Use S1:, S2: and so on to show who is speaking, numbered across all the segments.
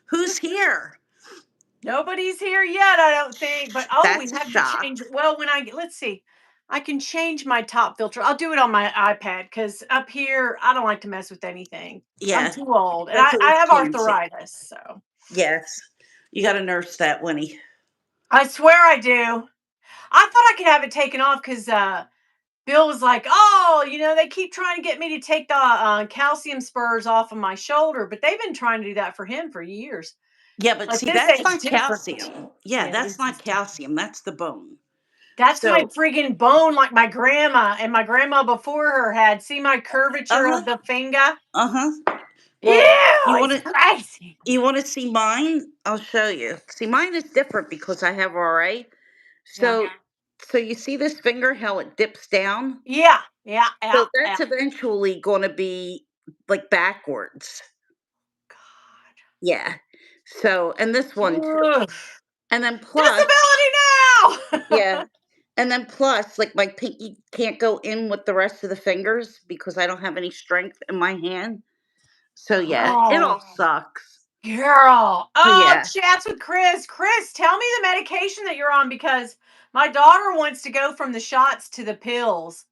S1: Who's here?
S2: Nobody's here yet, I don't think. But we
S1: That's a
S2: have to
S1: shock.
S2: change. Well, let's see. I can change my top filter. I'll do it on my iPad because up here I don't like to mess with anything. I'm
S1: Yeah,
S2: too old, and
S1: that's
S2: I
S1: always
S2: have
S1: cancer.
S2: arthritis. So
S1: Yes, you got to nurse that, Winnie.
S2: I swear I do. I thought I could have it taken off because Bill was like, "Oh, they keep trying to get me to take the calcium spurs off of my shoulder, but they've been trying to do that for him for years.
S1: Yeah, but
S2: Like
S1: see,
S2: this
S1: that's
S2: ain't
S1: not
S2: different.
S1: calcium. Yeah,
S2: Yeah,
S1: that's
S2: this is
S1: not
S2: different.
S1: calcium. That's the bone.
S2: That's my
S1: So,
S2: friggin' bone, like my grandma and my grandma before her had. See my
S1: uh
S2: curvature
S1: huh,
S2: of the finger?
S1: uh huh.
S2: Ew,
S1: Well, you want
S2: it's
S1: to
S2: crazy.
S1: you want to see mine? I'll show you. See, mine is different because I have RA.
S2: Yeah,
S1: So, so you see this finger, how it dips down?
S2: yeah, yeah, yeah,
S1: So that's
S2: yeah.
S1: eventually going to be like backwards. Yeah. So, and this one too.
S2: God. Ugh.
S1: And then plus,
S2: Disability
S1: yeah.
S2: now.
S1: And then plus, like my pinky can't go in with the rest of the fingers because I don't have any strength in my hand. So yeah, it
S2: Oh.
S1: all sucks.
S2: Girl.
S1: So
S2: Oh,
S1: yeah.
S2: chats with Chris. Chris, tell me the medication that you're on because my daughter wants to go from the shots to the pills.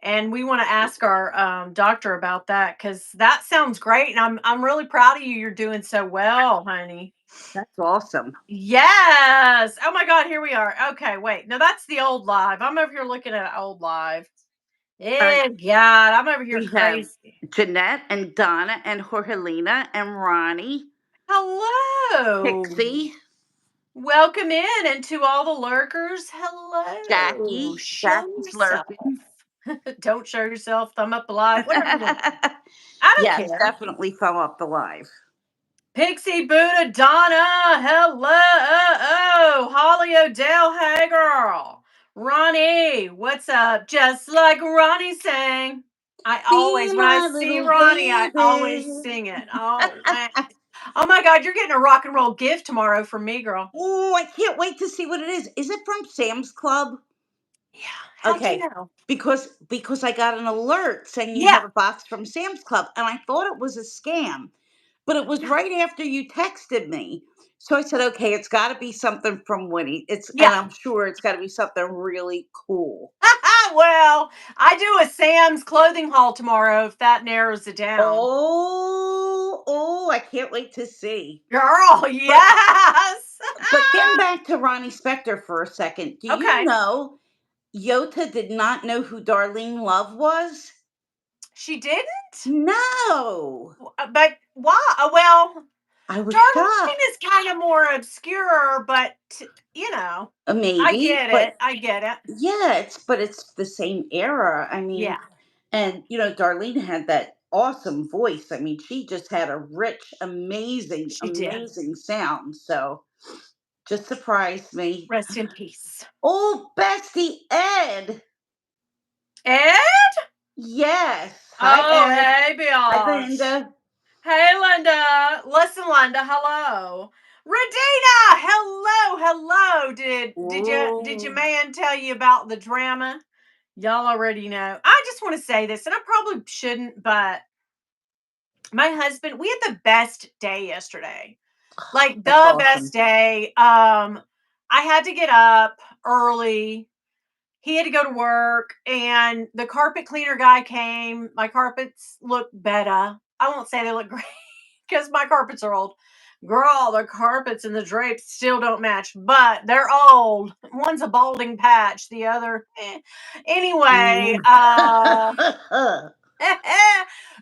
S2: And we want to ask our doctor about that because that sounds great. And I'm really proud of you. You're doing so well, honey.
S1: That's awesome.
S2: Yes. Oh my God, here we are. Okay, wait. No, that's the old live. I'm over here looking at old live.
S1: All right.
S2: Eh, God, I'm over here
S1: We have
S2: crazy.
S1: Jeanette and Donna and Jorgelina and Ronnie,
S2: Hello.
S1: Pixie,
S2: Welcome in, and to all the lurkers, hello.
S1: Jackie.
S2: Show
S1: Jackie's
S2: yourself.
S1: lurking.
S2: Don't show yourself, thumb up alive, whatever you want to do. I don't
S1: Yes,
S2: care.
S1: definitely thumb up the live.
S2: Pixie Buddha Donna, hello. Holly Odell, hey girl. Ronnie, what's up? Just like Ronnie sang.
S1: Be
S2: When I
S1: my
S2: see
S1: little
S2: Ronnie, I always
S1: baby.
S2: sing it. Oh my God, you're getting a rock and roll gift tomorrow from me, girl.
S1: Oh, I can't wait to see what it is. Is it from Sam's Club?
S2: Yeah. How'd you
S1: Okay.
S2: know?
S1: Because I got an alert saying you
S2: Yeah.
S1: have a box from Sam's Club and I thought it was a scam. But it was
S2: Yeah.
S1: right after you texted me. So I said, okay, it's got to be something from Winnie. And
S2: Yeah.
S1: I'm sure it's got to be something really cool.
S2: Well, I do a Sam's clothing haul tomorrow if that narrows it down.
S1: Oh, I can't wait to see.
S2: Girl,
S1: But
S2: yes.
S1: but getting back to Ronnie Spector for a second, do you
S2: Okay.
S1: know Yota did not know who Darlene Love was?
S2: She didn't?
S1: No.
S2: But why? Well,
S1: I was
S2: Darlene
S1: shocked.
S2: is kind of more obscure, but you know, I
S1: Maybe,
S2: get
S1: but
S2: it. I get it.
S1: yeah, it's the same era. I mean,
S2: Yeah,
S1: and Darlene had that awesome voice. I mean, she just had a rich, amazing,
S2: she did.
S1: amazing sound. So just surprised me.
S2: Rest in peace.
S1: Oh, Bestie Ed.
S2: Ed?
S1: Yes. Hi,
S2: Oh,
S1: Ed.
S2: hey,
S1: Hi,
S2: Biatch.
S1: Linda.
S2: Hey, Linda. Listen, Linda. Hello. Radina. Hello. Did your
S1: Ooh.
S2: man tell you about the drama? Y'all already know. I just want to say this, and I probably shouldn't, but my husband, we had the best day yesterday. Like
S1: That's
S2: the
S1: awesome.
S2: best day. I had to get up early. He had to go to work, and the carpet cleaner guy came. My carpets look better. I won't say they look great because my carpets are old. Girl, the carpets and the drapes still don't match, but they're old. One's a balding patch, the other, eh. Anyway,
S1: Mm.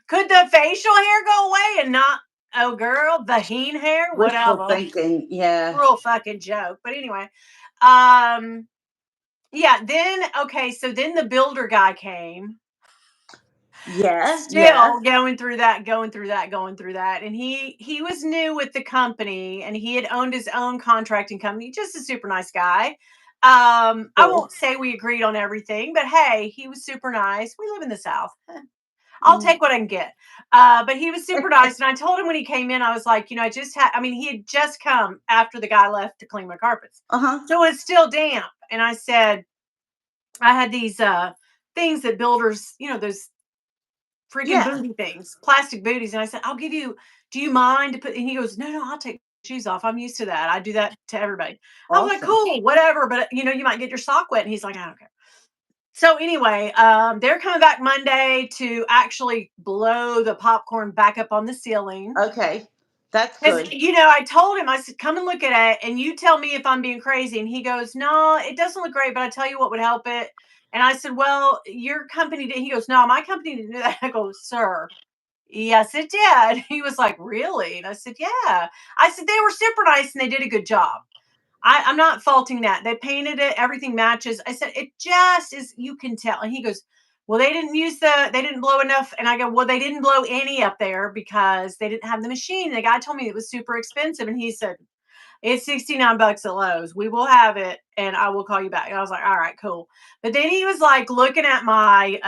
S2: could the facial hair go away and not, oh girl, the heen hair?
S1: Wishful
S2: Whatever.
S1: thinking. Yeah.
S2: Real fucking joke. But anyway, um, yeah, then okay, so then the builder guy came.
S1: Yeah. Yeah.
S2: Still going through that. And he was new with the company and he had owned his own contracting company, just a super nice guy. I
S1: Cool.
S2: won't say we agreed on everything, but hey, he was super nice. We live in the South. I'll
S1: Mm.
S2: take what I can get. But he was super nice. And I told him when he came in, I was like, I mean, he had just come after the guy left to clean my carpets.
S1: Uh-huh.
S2: So it's still damp. And I said, I had these things that builders, those freaking
S1: Yeah.
S2: booty things, plastic booties. And I said, I'll give you Do you mind to put, and he goes, no, no, I'll take shoes off. I'm used to that. I do that to everybody. I was like,
S1: Awesome.
S2: cool, whatever. But you might get your sock wet. And he's like, I don't care. So anyway, they're coming back Monday to actually blow the popcorn back up on the ceiling.
S1: Okay. That's
S2: Because,
S1: good.
S2: I told him, I said, come and look at it and you tell me if I'm being crazy. And he goes, no, it doesn't look great, but I tell you what would help it. And I said, well, your company did. He goes, no, my company didn't do that. I go, sir, yes, it did. He was like, really? And I said, yeah. I said, they were super nice and they did a good job. I'm not faulting that. They painted it, everything matches. I said, it just is, you can tell. And he goes, well, they didn't blow enough. And I go, well, they didn't blow any up there because they didn't have the machine. And the guy told me it was super expensive. And he said, it's 69 bucks at Lowe's. We will have it and I will call you back. And I was like, all right, cool. But then he was like looking at my,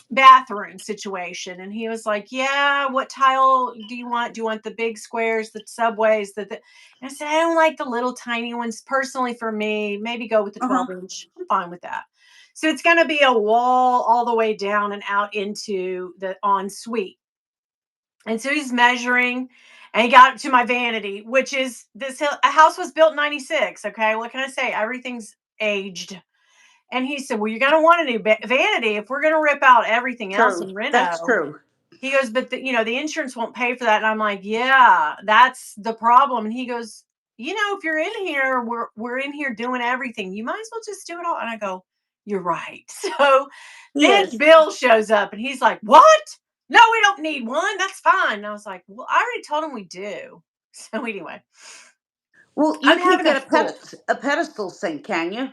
S2: bathroom situation and he was like, yeah, what tile do you want? Do you want the big squares, the subways, and I said, I don't like the little tiny ones. Personally, for me, maybe go with the
S1: Uh huh.
S2: 12-inch. I'm fine with that. So it's going to be a wall all the way down and out into the ensuite. And so he's measuring and he got it to my vanity, which is a house was built in 96. Okay, what can I say? Everything's aged. And he said, well, you're going to want a new vanity if we're going to rip out everything else
S1: True.
S2: and
S1: That's
S2: reno.
S1: true.
S2: He goes, but the insurance won't pay for that. And I'm like, yeah, that's the problem. And he goes, if you're in here, we're in here doing everything. You might as well just do it all. And I go, you're right. So
S1: He
S2: then
S1: is.
S2: Bill shows up and he's like, what? No, we don't need one. That's fine. And I was like, well, I already told him we do. So anyway,
S1: Well, you
S2: I'm
S1: can't
S2: having a
S1: get
S2: thought.
S1: a pedestal sink, can you?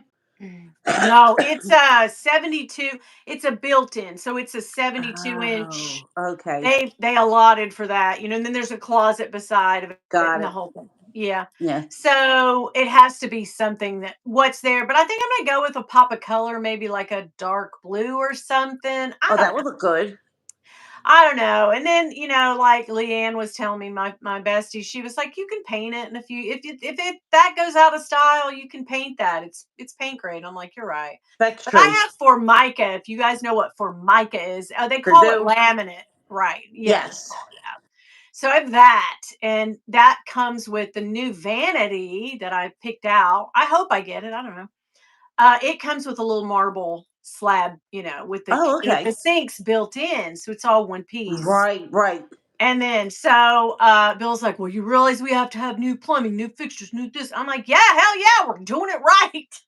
S2: No, it's a 72. It's a built-in, so it's a 72-inch.
S1: Oh, okay.
S2: They allotted for that, and then there's a closet beside of it
S1: Got
S2: and the
S1: it.
S2: whole thing. Yeah.
S1: Yeah.
S2: So it has to be something that what's there, but I think I'm gonna go with a pop of color, maybe like a dark blue or something. I
S1: Oh,
S2: don't
S1: that
S2: know.
S1: would look good.
S2: I don't know. And then, like Leanne was telling me, my bestie, she was like, you can paint it, and if it that goes out of style, you can paint that. It's paint grade. I'm like, you're right.
S1: That's
S2: But I
S1: true.
S2: have Formica. If you guys know what Formica is, they
S1: Sure
S2: call it
S1: do.
S2: laminate, right? Yeah, they
S1: Yes.
S2: call it that. So I have that, and that comes with the new vanity that I picked out. I hope I get it. I don't know. It comes with a little marble slab, with
S1: Oh,
S2: the
S1: okay.
S2: sinks built in, so it's all one piece.
S1: Right, right.
S2: And then so Bill's like, well, you realize we have to have new plumbing, new fixtures, new this. I'm like, yeah, hell yeah, we're doing it right.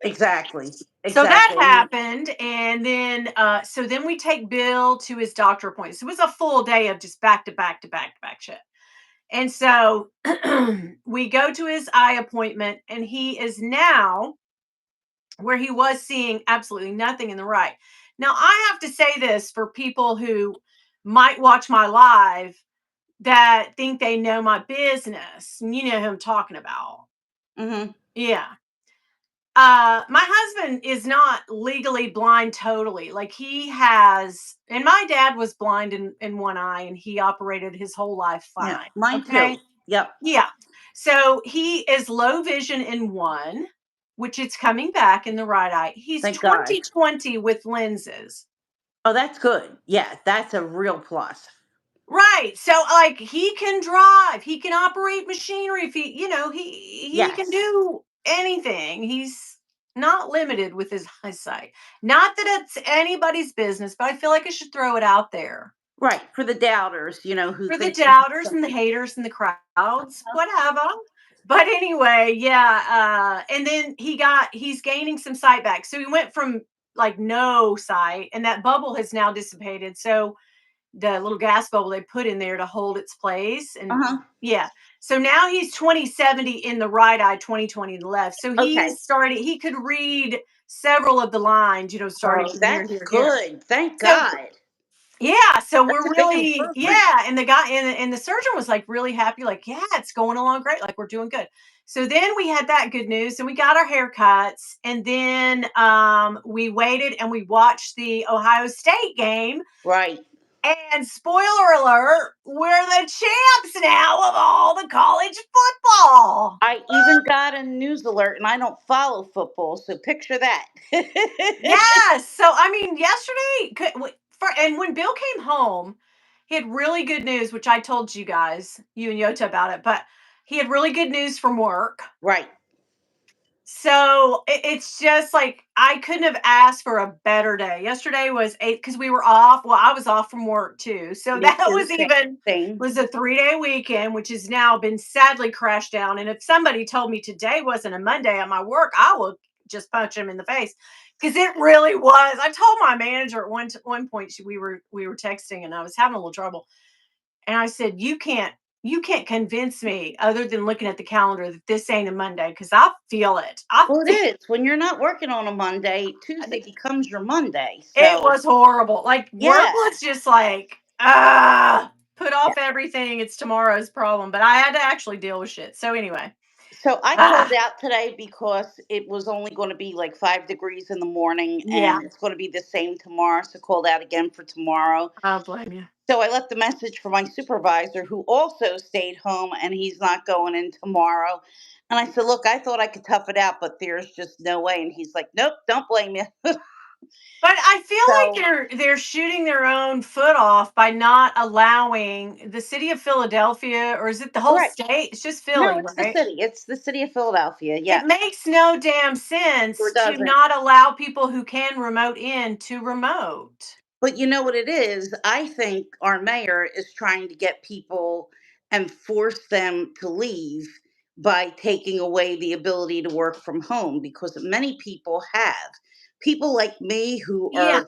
S1: Exactly.
S2: So that
S1: Exactly.
S2: happened. And then so then we take Bill to his doctor appointment. So it was a full day of just back to back to back to back shit. And so we go to his eye appointment, and he is now where he was seeing absolutely nothing in the right. Now, I have to say this for people who might watch my live that think they know my business. And you know who I'm talking about.
S1: Mm-hmm.
S2: Yeah. My husband is not legally blind totally. Like he has, and my dad was blind in one eye and he operated his whole life
S1: Yeah.
S2: fine.
S1: Mine too.
S2: Okay.
S1: Yep.
S2: Yeah. So he is low vision in one, which it's coming back in the right eye. He's
S1: Thank God.
S2: 20/20 with lenses.
S1: Oh, that's good. Yeah, that's a real plus.
S2: Right. So like he can drive, he can operate machinery if he can
S1: Yes.
S2: do anything. He's not limited with his eyesight. Not that it's anybody's business, but I feel like I should throw it out there.
S1: Right. For the doubters, who
S2: For the
S1: think they have
S2: doubters and the
S1: something.
S2: haters and the crowds, whatever. But anyway, yeah, and then he's gaining some sight back. So he went from like no sight, and that bubble has now dissipated. So the little gas bubble they put in there to hold its place, and
S1: Uh-huh.
S2: yeah. So now he's 20/70 in the right eye, 20/20 in the left. So
S1: Okay.
S2: he could read several of the lines, starting
S1: Oh,
S2: from here,
S1: that's
S2: here, here.
S1: good. Thank
S2: So
S1: God.
S2: yeah, so
S1: That's
S2: we're
S1: a big
S2: really,
S1: improvement.
S2: yeah, and the guy and the surgeon was like really happy, like, yeah, it's going along great, like we're doing good. So then we had that good news and we got our haircuts, and then we waited and we watched the Ohio State game.
S1: Right.
S2: And spoiler alert, we're the champs now of all the college football.
S1: I even got a news alert, and I don't follow football, so picture that.
S2: Yes. So I mean, yesterday, and when Bill came home, he had really good news, which I told you guys, you and Yota about it, but he had really good news from work.
S1: Right.
S2: So it's just like I couldn't have asked for a better day. Yesterday was eight because we were off. Well, I was off from work too. So
S1: Me
S2: that
S1: too.
S2: was
S1: Same
S2: even
S1: thing.
S2: was a 3-day weekend, which has now been sadly crashed down. And if somebody told me today wasn't a Monday at my work, I would just punch him in the face because it really was. I told my manager at one point we were texting and I was having a little trouble. And I said, you can't convince me other than looking at the calendar that this ain't a Monday because I feel it. I
S1: Well, it
S2: feel
S1: is. When you're not working on a Monday, Tuesday becomes your Monday.
S2: it
S1: So,
S2: was horrible. Like work
S1: yeah.
S2: was just like, put
S1: Yeah.
S2: off everything. It's tomorrow's problem. But I had to actually deal with shit. So anyway.
S1: So I called
S2: Ah,
S1: out today because it was only going to be like 5 degrees in the morning
S2: yeah.
S1: and it's going to be the same tomorrow. So called out again for tomorrow.
S2: I blame you.
S1: So I left a message for my supervisor who also stayed home and he's not going in tomorrow. And I said, look, I thought I could tough it out, but there's just no way. And he's like, nope, don't blame you.
S2: But I feel like
S1: So,
S2: they're shooting their own foot off by not allowing the city of Philadelphia, or is it the whole
S1: right.
S2: state? It's just
S1: No,
S2: Philly,
S1: it's the
S2: right?
S1: city. It's the city of Philadelphia.
S2: It
S1: Yes.
S2: makes no damn
S1: Sure
S2: sense to
S1: doesn't.
S2: not allow people who can remote in to remote.
S1: But you know what it is? I think our mayor is trying to get people and force them to leave by taking away the ability to work from home because many people have. People like me who
S2: Yeah,
S1: are,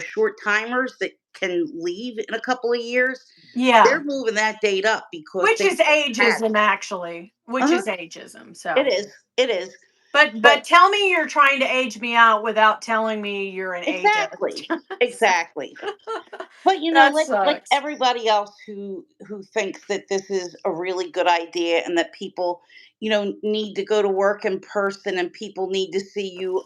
S1: short timers that can leave in a couple of years,
S2: yeah.
S1: they're moving that date up because
S2: Which
S1: they
S2: is
S1: just had
S2: ageism, actually. Which
S1: uh-huh.
S2: is ageism.
S1: It
S2: So,
S1: is. It is.
S2: but
S1: But
S2: tell me you're trying to age me out without telling me you're an ageist.
S1: exactly. Exactly. But
S2: That
S1: like
S2: sucks.
S1: everybody else who thinks that this is a really good idea and that people, need to go to work in person and people need to see you.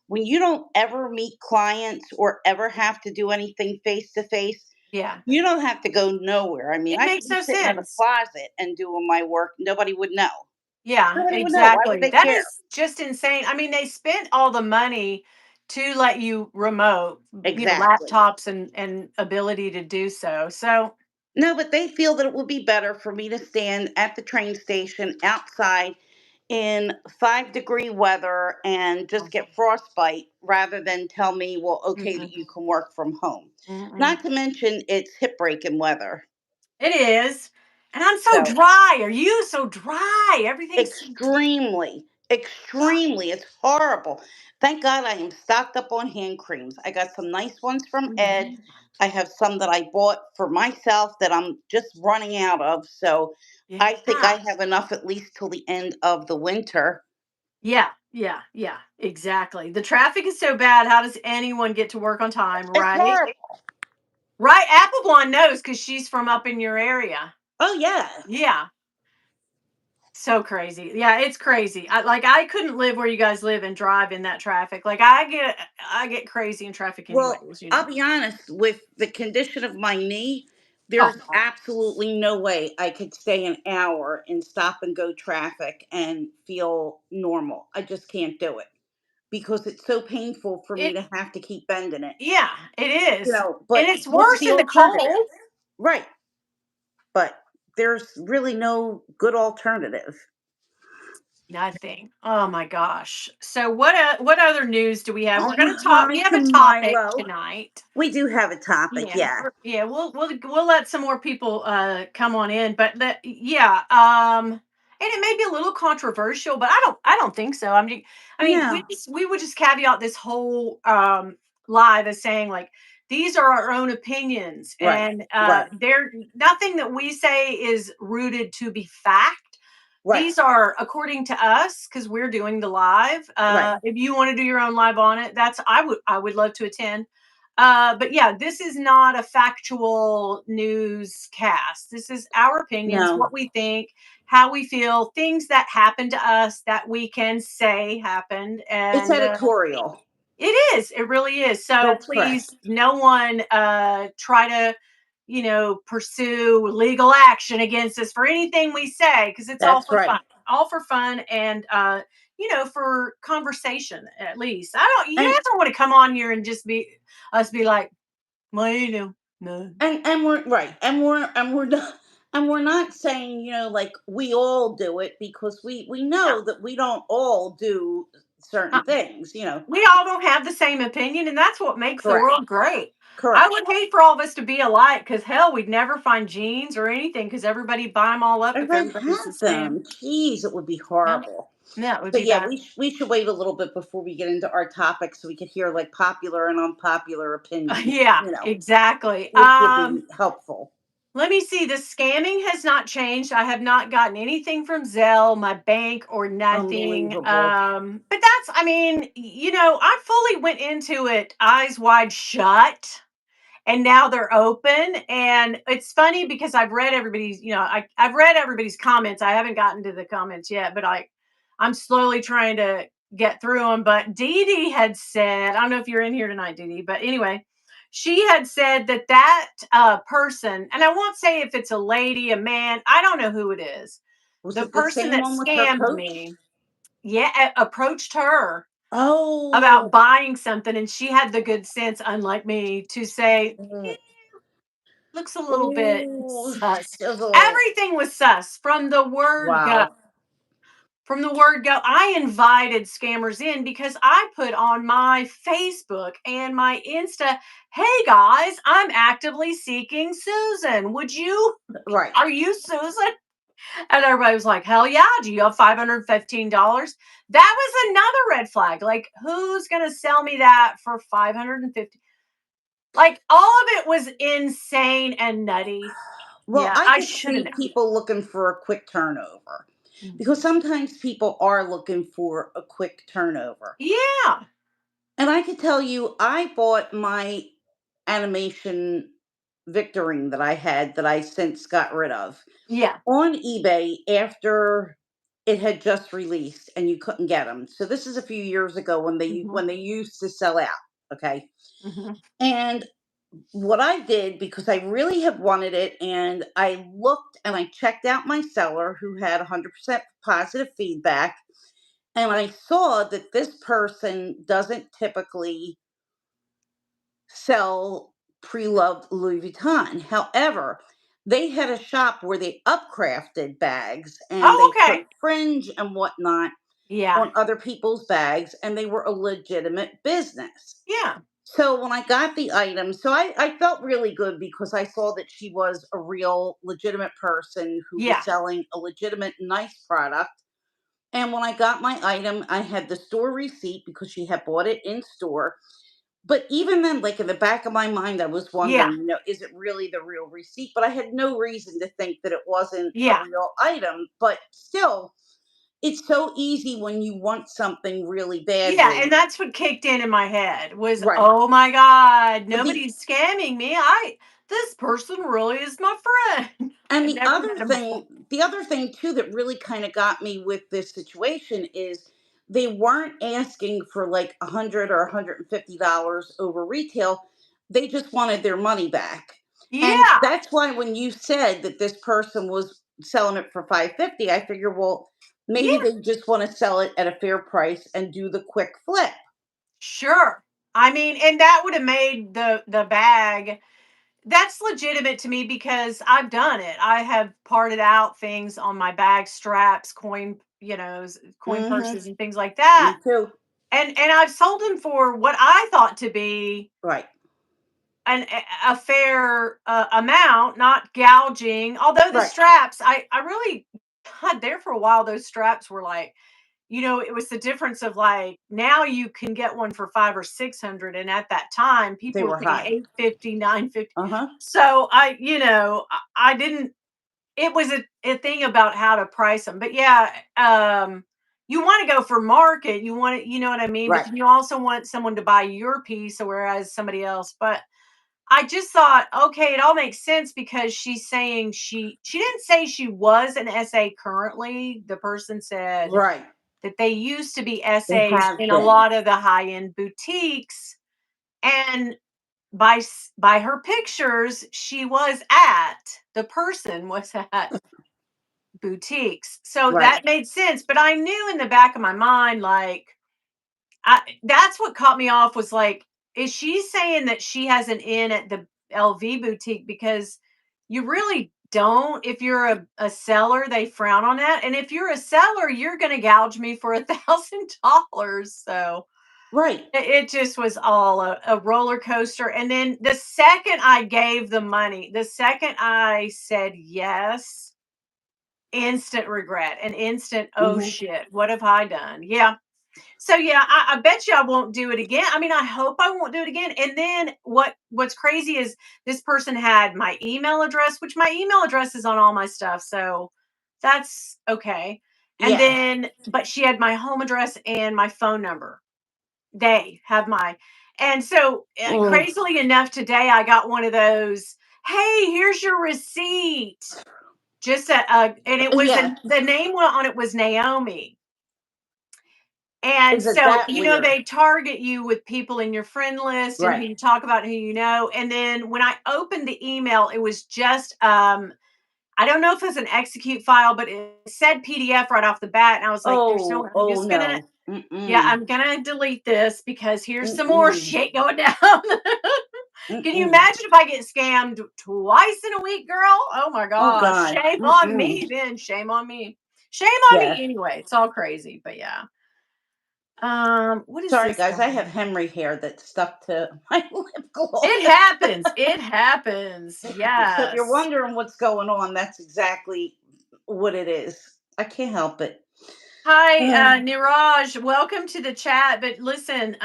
S1: When you don't ever meet clients or ever have to do anything face to face,
S2: Yeah,
S1: you don't have to go nowhere. I mean,
S2: it
S1: I could
S2: makes
S1: be
S2: no
S1: sitting in a
S2: sense.
S1: closet and doing my work. Nobody would know.
S2: Yeah,
S1: Nobody would know. Why would
S2: exactly.
S1: they
S2: That
S1: care?
S2: is just insane. I mean, they spent all the money to let you remote,
S1: Exactly.
S2: laptops and ability to do so. So,
S1: No, but they feel that it would be better for me to stand at the train station outside in 5-degree weather and just get frostbite rather than tell me, well, okay, that
S2: mm-mm,
S1: you can work from home.
S2: mm-mm.
S1: Not to mention it's hip breaking weather.
S2: It is. And I'm so
S1: So
S2: dry. Are you so dry? Everything's so
S1: extremely, extremely, it's horrible. Thank God I am stocked up on hand creams. I got some nice ones from Ed.
S2: Mhm.
S1: I have some that I bought for myself that I'm just running out of. So I think I
S2: Yeah.
S1: have enough at least till the end of the winter.
S2: Yeah. Yeah. Yeah. Exactly. The traffic is so bad. How does anyone get to work on time?
S1: It's
S2: Right.
S1: horrible.
S2: Right. Apple Blonde knows because she's from up in your area.
S1: Oh yeah.
S2: Yeah. So crazy. Yeah, it's crazy. I couldn't live where you guys live and drive in that traffic. Like I get crazy in traffic
S1: Well,
S2: anyways,
S1: I'll be honest, with the condition of my knee,
S2: Oh
S1: there's
S2: no.
S1: absolutely no way I could stay an hour in stop and go traffic and feel normal. I just can't do it because it's so painful for me
S2: It
S1: to have to keep bending it.
S2: Yeah, it is. And
S1: But
S2: it's
S1: what's
S2: worse
S1: the
S2: in the
S1: alternative?
S2: cold.
S1: Right. But there's really no good alternative.
S2: Nothing. Oh my gosh. So what other news do we have? We're going to
S1: Oh,
S2: talk. We have a
S1: Monica
S2: topic
S1: Milo.
S2: tonight.
S1: We do have a topic,
S2: Yeah,
S1: yeah.
S2: yeah. We'll let some more people come on in, but yeah. And it may be a little controversial, but I don't think so. I mean, we
S1: No.
S2: just, we would just caveat this whole live as saying like these are our own opinions,
S1: Right.
S2: and
S1: Right.
S2: they're nothing that we say is rooted to be fact.
S1: Right.
S2: These are according to us because we're doing the live.
S1: Right.
S2: If you want to do your own live on it, I would love to attend. But yeah, this is not a factual newscast. This is our opinions,
S1: No.
S2: what we think, how we feel, things that happen to us that we can say happened,
S1: It's
S2: and
S1: editorial.
S2: it is. It really is. So
S1: That's correct.
S2: please, no one try to, pursue legal action against us for anything we say because it's all
S1: That's
S2: for
S1: right.
S2: fun. All for fun and for conversation at least. I don't you
S1: And
S2: guys don't want to come on here and just be us be like, well, No.
S1: And we're right, and we're not saying, like, we all do it, because we
S2: No.
S1: know that we don't all do
S2: Uh,
S1: certain things.
S2: we all don't have the same opinion, and that's what makes the
S1: Correct.
S2: world great. I
S1: Correct.
S2: would hate for all of us to be alike because hell, we'd never find jeans or anything because everybody buy them all up if
S1: Everybody
S2: everybody's the
S1: had
S2: same.
S1: them. Jeez, it would be
S2: Yeah,
S1: horrible.
S2: yeah, it would
S1: But
S2: be
S1: yeah,
S2: bad.
S1: we should wait a little bit before we get into our topic, so we could hear like popular and unpopular opinions,
S2: Yeah, exactly.
S1: which would be helpful.
S2: Let me see. The scamming has not changed. I have not gotten anything from Zelle, my bank, or nothing.
S1: Unbelievable.
S2: But that's, I mean, I fully went into it eyes wide shut, and now they're open. And it's funny because I've read everybody's, I've read everybody's comments. I haven't gotten to the comments yet, but I'm slowly trying to get through them. But Dee Dee had said, I don't know if you're in here tonight, Dee Dee, but anyway, she had said that person, and I won't say if it's a lady, a man, I don't know who it is.
S1: Was
S2: The
S1: it the
S2: person
S1: same
S2: that
S1: one with her
S2: scammed
S1: coach?
S2: me, yeah, approached her about
S1: Oh,
S2: buying something, and she had the good sense, unlike me, to say,
S1: oh,
S2: looks a little bit
S1: oh,
S2: sus.
S1: shizzle.
S2: Everything was sus from the word go.
S1: Wow.
S2: From the word go, I invited scammers in because I put on my Facebook and my Insta, hey guys, I'm actively seeking Susan.
S1: Right.
S2: Are you Susan? And everybody was like, hell yeah, do you have $515? That was another red flag. Like, who's going to sell me that for 550? Like, all of it was insane and nutty.
S1: Well,
S2: Yeah,
S1: I
S2: I
S1: could
S2: should have
S1: see
S2: known.
S1: people looking for a quick turnover, because
S2: Mhm.
S1: sometimes people are looking for a quick turnover.
S2: Yeah.
S1: And I could tell you, I bought my animation Victorine that I had, that I since got rid of,
S2: Yeah.
S1: on eBay after it had just released and you couldn't get them. So this is a few years ago when
S2: Hmm.
S1: they used to sell out. Okay.
S2: Hmm.
S1: And what I did, because I really have wanted it, and I looked and I checked out my seller who had 100% positive feedback, and I saw that this person doesn't typically sell pre-loved Louis Vuitton. However, they had a shop where they upcrafted bags and
S2: Oh,
S1: they put
S2: okay.
S1: fringe and whatnot
S2: Yeah.
S1: on other people's bags, and they were a legitimate business.
S2: Yeah.
S1: So when I got the item, so I felt really good, because I saw that she was a real legitimate person who was
S2: Yeah.
S1: selling a legitimate nice product. And when I got my item, I had the store receipt because she had bought it in store. But even then, like, in the back of my mind, I was
S2: Yeah.
S1: wondering, is it really the real receipt? But I had no reason to think that it wasn't a
S2: Yeah.
S1: real item. But still, it's so easy when you want something really
S2: Yeah,
S1: badly.
S2: and that's what kicked in my head was,
S1: Right.
S2: "Oh my god,
S1: But the
S2: nobody's scamming me. I This person really is my friend."
S1: And
S2: I've never met him before.
S1: the other thing too that really kind of got me with this situation is, they weren't asking for like 100 or $150 over retail. They just wanted their money back. And
S2: Yeah.
S1: that's why when you said that this person was selling it for 550, I figure, well, maybe
S2: Yeah,
S1: they just want to sell it at a fair price and do the quick flip.
S2: sure. I mean, and that would have made the bag that's legitimate to me because I've done it. I have parted out things on my bag straps, coin
S1: Mhm.
S2: purses and things like
S1: Me
S2: that.
S1: too.
S2: And I've sold them for what I thought to be
S1: Right.
S2: a fair amount, not gouging. Although the
S1: Right.
S2: straps, I really, God, there for a while, those straps were like, it was the difference of like now you can get one for 5 or 600, and at that time
S1: They
S2: people were
S1: were
S2: paying
S1: high.
S2: 850, 950.
S1: Uh-huh.
S2: So I didn't. It was a thing about how to price them, but yeah, you want to go for market. You want to, you know what I mean. But
S1: Right.
S2: then you also want someone to buy your piece, whereas somebody else. But I just thought, okay, it all makes sense because she's saying she didn't say she was an SA currently. The person said
S1: Right.
S2: that they used to be
S1: They
S2: SAs
S1: have
S2: in a
S1: been.
S2: lot of the high-end boutiques, and by her pictures, the person was at boutiques. So
S1: Right.
S2: that made sense, but I knew in the back of my mind, like, that's what caught me off was like, is she saying that she has an in at the LV boutique because you really don't. If you're a seller, they frown on that. And if you're a seller, you're going to gouge me for $1,000. So
S1: Right.
S2: it just was all a roller coaster. And then the second I gave the money, the second I said yes, instant regret and instant, oh
S1: Mhm.
S2: shit, what have I done? Yeah. So yeah, I bet you I won't do it again. I mean, I hope I won't do it again. And then what's crazy is this person had my email address, which my email address is on all my stuff. So that's okay. And
S1: Yeah.
S2: then, but she had my home address and my phone number. They have my, and so
S1: Oh,
S2: crazily enough, today I got one of those. Hey, here's your receipt. Just and it was
S1: yeah.
S2: the name on it was Naomi. And
S1: Is it
S2: so,
S1: that weird?
S2: they target you with people in your friend list and who
S1: Right.
S2: you talk about, who you know. And then when I opened the email, it was just I don't know if it's an execute file, but it said PDF right off the bat. And I was like, there's no,
S1: Oh,
S2: I'm
S1: oh
S2: just gonna,
S1: no.
S2: yeah,
S1: Mm-mm.
S2: I'm gonna delete this because here's some more
S1: Mm-mm.
S2: shit going down. Can you
S1: Mm-mm.
S2: imagine if I get scammed twice in a week, girl? Oh my
S1: Oh
S2: gosh.
S1: God.
S2: Shame on
S1: Mm-mm.
S2: me then. Shame on me. Shame on
S1: Yeah.
S2: me anyway. It's all crazy, but yeah. What is
S1: Sorry
S2: this
S1: guys, I have
S2: guy?
S1: Henry hair that's stuck to my lip
S2: It
S1: gloss.
S2: happens. It happens.
S1: So if you're
S2: Yes.
S1: wondering what's going on, that's exactly what it is. I can't help it.
S2: Hi,
S1: Uh,
S2: Niraj. Welcome to the chat. But listen,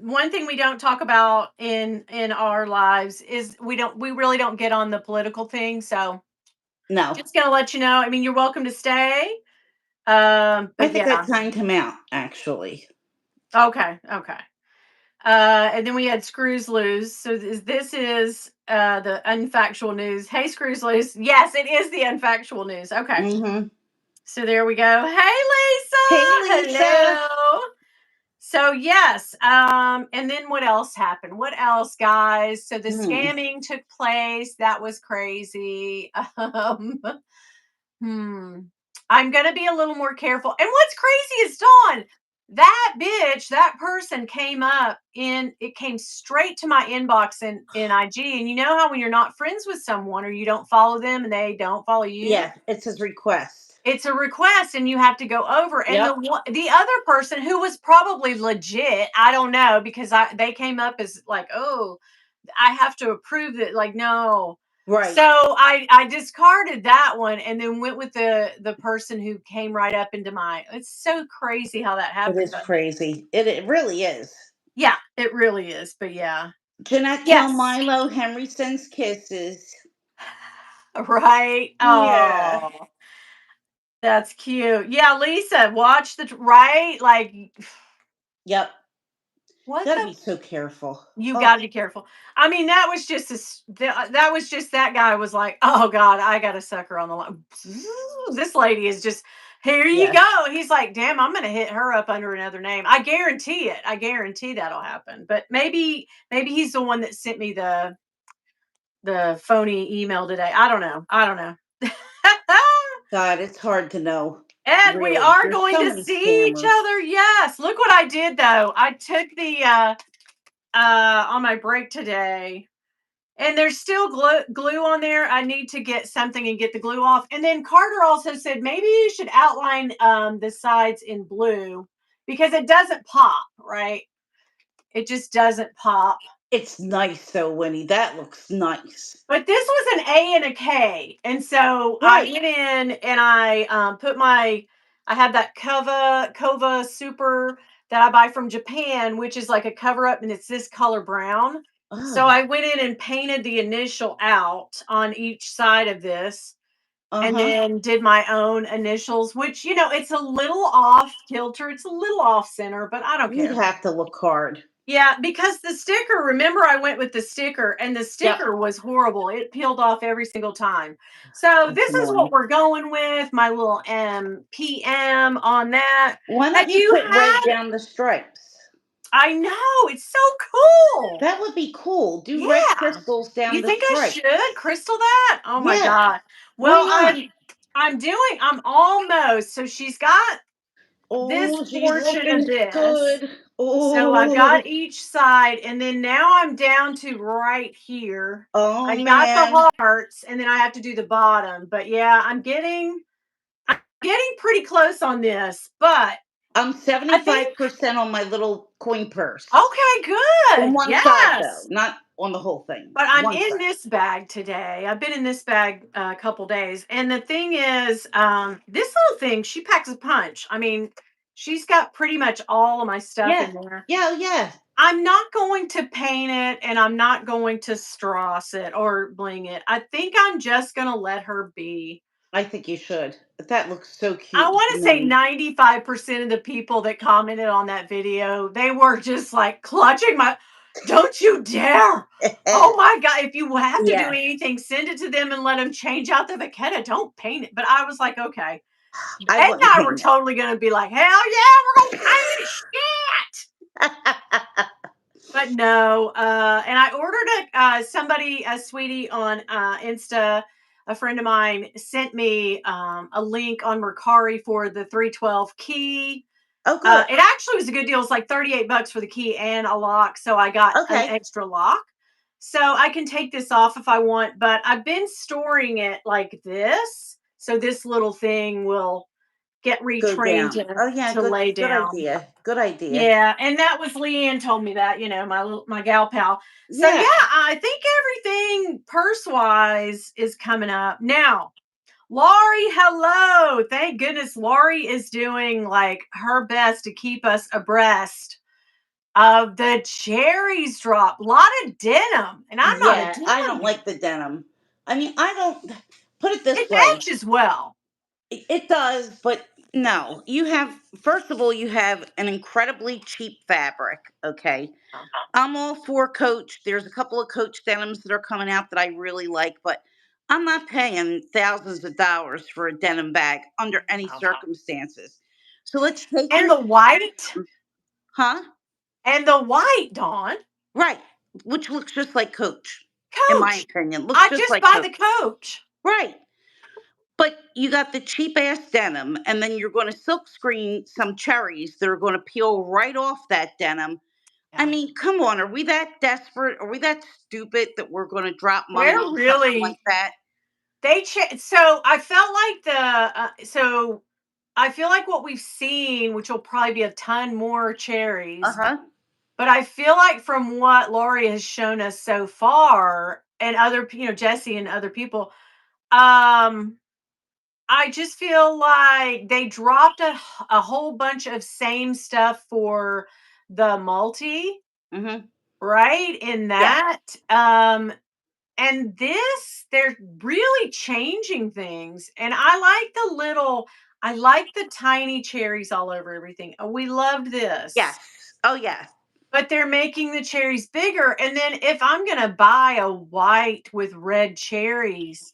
S2: one thing we don't talk about in our lives is we really don't get on the political thing. So
S1: no,
S2: just gonna let you know. I mean, you're welcome to stay.
S1: I
S2: But
S1: think I
S2: yeah.
S1: timed him out actually.
S2: Okay. Okay. And then we had Screws Loose. So this is the unfactual news. Hey, Screws Loose. Yes, it is the unfactual news. Okay.
S1: Mm-hmm.
S2: So there we go. Hey,
S1: Hey
S2: Lisa.
S1: Lisa.
S2: Hello. So yes, and then what else happened? What else, guys? So the
S1: Hmm.
S2: scamming took place. That was crazy. Hmm. I'm gonna be a little more careful. And what's crazy is Dawn, that bitch, that person came up in it came straight to my inbox in IG. And you know how when you're not friends with someone or you don't follow them and they don't follow you,
S1: Yeah, it's his request.
S2: it's a request and you have to go over. And
S1: Yep.
S2: the other person who was probably legit, I don't know, because they came up as like, oh, I have to approve that. Like, no. So
S1: Right.
S2: I discarded that one and then went with the person who came right up into my. It's so crazy how that
S1: It
S2: happened,
S1: is
S2: but
S1: crazy. It really is.
S2: yeah, it really is. But yeah,
S1: Jeanette, tell
S2: yes,
S1: Milo Henry sends kisses.
S2: right.
S1: Yeah.
S2: Oh, that's cute. Yeah, Lisa, watch right. Like,
S1: Yep.
S2: what
S1: Gotta
S2: the.
S1: be so careful.
S2: You
S1: Oh,
S2: gotta be careful. I mean, that was just that was just that guy was like, "Oh God, I got a sucker on the line." This lady is just, here you
S1: yeah.
S2: go. He's like, "Damn, I'm gonna hit her up under another name." I guarantee it. I guarantee that'll happen. But maybe he's the one that sent me the phony email today. I don't know. I don't know.
S1: God, it's hard to know.
S2: Ed, we
S1: Really.
S2: are
S1: There's
S2: going
S1: so
S2: to
S1: many
S2: see each
S1: scammers.
S2: other. Yes. Look what I did though. I took the on my break today. And there's still glue on there. I need to get something and get the glue off. And then Carter also said maybe you should outline the sides in blue because it doesn't pop, right? It just doesn't pop.
S1: It's nice though, Winnie. That looks nice.
S2: But this was an A and a K. And so I
S1: Right.
S2: went in and I put I have that Kova Super that I buy from Japan, which is like a cover up and it's this color brown. So
S1: Oh.
S2: I went in and painted the initial out on each side of this and
S1: Uh-huh.
S2: then did my own initials, which, it's a little off kilter. It's a little off center, but I don't
S1: You'd
S2: care.
S1: have to look hard.
S2: Yeah, because the sticker, remember I went with the sticker and the
S1: Yep.
S2: sticker was horrible. It peeled off every single time. So
S1: That's
S2: this is what
S1: annoying.
S2: we're going with, my little PM on that.
S1: Why don't
S2: Have
S1: you
S2: you
S1: put red
S2: had
S1: down the stripes?
S2: I know, it's so cool.
S1: That would be cool. Do red
S2: Yeah.
S1: crystals down
S2: You
S1: the
S2: think I
S1: stripes.
S2: should crystal that? Oh my
S1: Yeah.
S2: god.
S1: Why
S2: Well,
S1: not?
S2: I'm almost. So she's got this
S1: Oh, she's
S2: portion of
S1: looking
S2: this.
S1: good.
S2: So I've
S1: Oh,
S2: got each side, and then now I'm down to right here.
S1: oh
S2: I got
S1: man.
S2: the hearts, and then I have to do the bottom. But yeah, I'm getting pretty close on this. But
S1: I'm
S2: I think
S1: 75% on my little coin purse.
S2: okay,
S1: On
S2: good.
S1: one side though,
S2: Yes.
S1: not on the whole thing.
S2: But I'm
S1: One
S2: in
S1: side.
S2: this bag today. I've been in this bag a couple days. And the thing is, this little thing, she packs a punch. I mean, she's got pretty much all of my stuff
S1: Yeah.
S2: in there.
S1: Yeah, yeah.
S2: I'm not going to paint it and I'm not going to strass it or bling it. I think I'm just going to let her be.
S1: I think you should. That looks so
S2: I
S1: cute
S2: want
S1: to
S2: to say
S1: me.
S2: 95% of the people that commented on that video, they were just like clutching my, don't you dare. Oh my God. If you have to do
S1: Yes,
S2: anything, send it to them and let them change out the vacetta. Don't paint it. But I was like, okay. Ed
S1: I
S2: and
S1: wouldn't
S2: I were
S1: paint
S2: totally going to be like, hell yeah, we're going to paint it. Shit.
S1: it.
S2: But no, and I ordered somebody, a sweetie on Insta, a friend of mine sent me a link on Mercari for the 312 key.
S1: Oh, good.
S2: It actually was a good deal. It's like 38 bucks for the key and a lock. So I got an
S1: Okay.
S2: extra lock. So I can take this off if I want, but I've been storing it like this. So this little thing will get
S1: Go
S2: retrained
S1: down. Oh yeah,
S2: to
S1: good
S2: lay
S1: good
S2: down.
S1: idea. Good idea.
S2: Yeah, and that was Leanne told me that, my gal pal. So yeah,
S1: Yeah.
S2: I think everything purse wise is coming up. Now, Laurie, hello. Thank goodness Laurie is doing like her best to keep us abreast of the cherries drop. A lot of denim, and I'm not a
S1: Yeah, I don't
S2: denim
S1: like the denim. I mean, I don't put it this
S2: It
S1: way.
S2: matches well.
S1: It does, but no. You have first of all, you have an incredibly cheap fabric, okay? I'm all for Coach. There's a couple of Coach denims that are coming out that I really like, but I'm not paying thousands of dollars for a denim bag under any circumstances. So let's take
S2: And
S1: your
S2: the white,
S1: huh?
S2: Dawn.
S1: Right. Which looks just like Coach, in my
S2: Coach.
S1: opinion. Looks
S2: I
S1: just
S2: just
S1: like
S2: buy
S1: Coach.
S2: the Coach.
S1: Right. But you got the cheap ass denim, and then you're going to silk screen some cherries that are going to peel right off that denim. I
S2: Yeah.
S1: mean, come on, are we that desperate? Are we that stupid that we're going to drop money
S2: They're
S1: on something like
S2: really
S1: that?
S2: so I felt like so I feel like what we've seen, which will probably be a ton more
S1: Uh
S2: cherries,
S1: huh.
S2: but I feel like from what Lori has shown us so far, and Jesse and other people, um, I just feel like they dropped a whole bunch of same stuff for the multi,
S1: Mm-hmm.
S2: right? In
S1: Yes.
S2: that, and this, they're really changing things. And I like the tiny cherries all over everything. We loved
S1: Yes.
S2: this.
S1: Oh, yes.
S2: But they're making the cherries bigger. And then if I'm gonna buy a white with red cherries,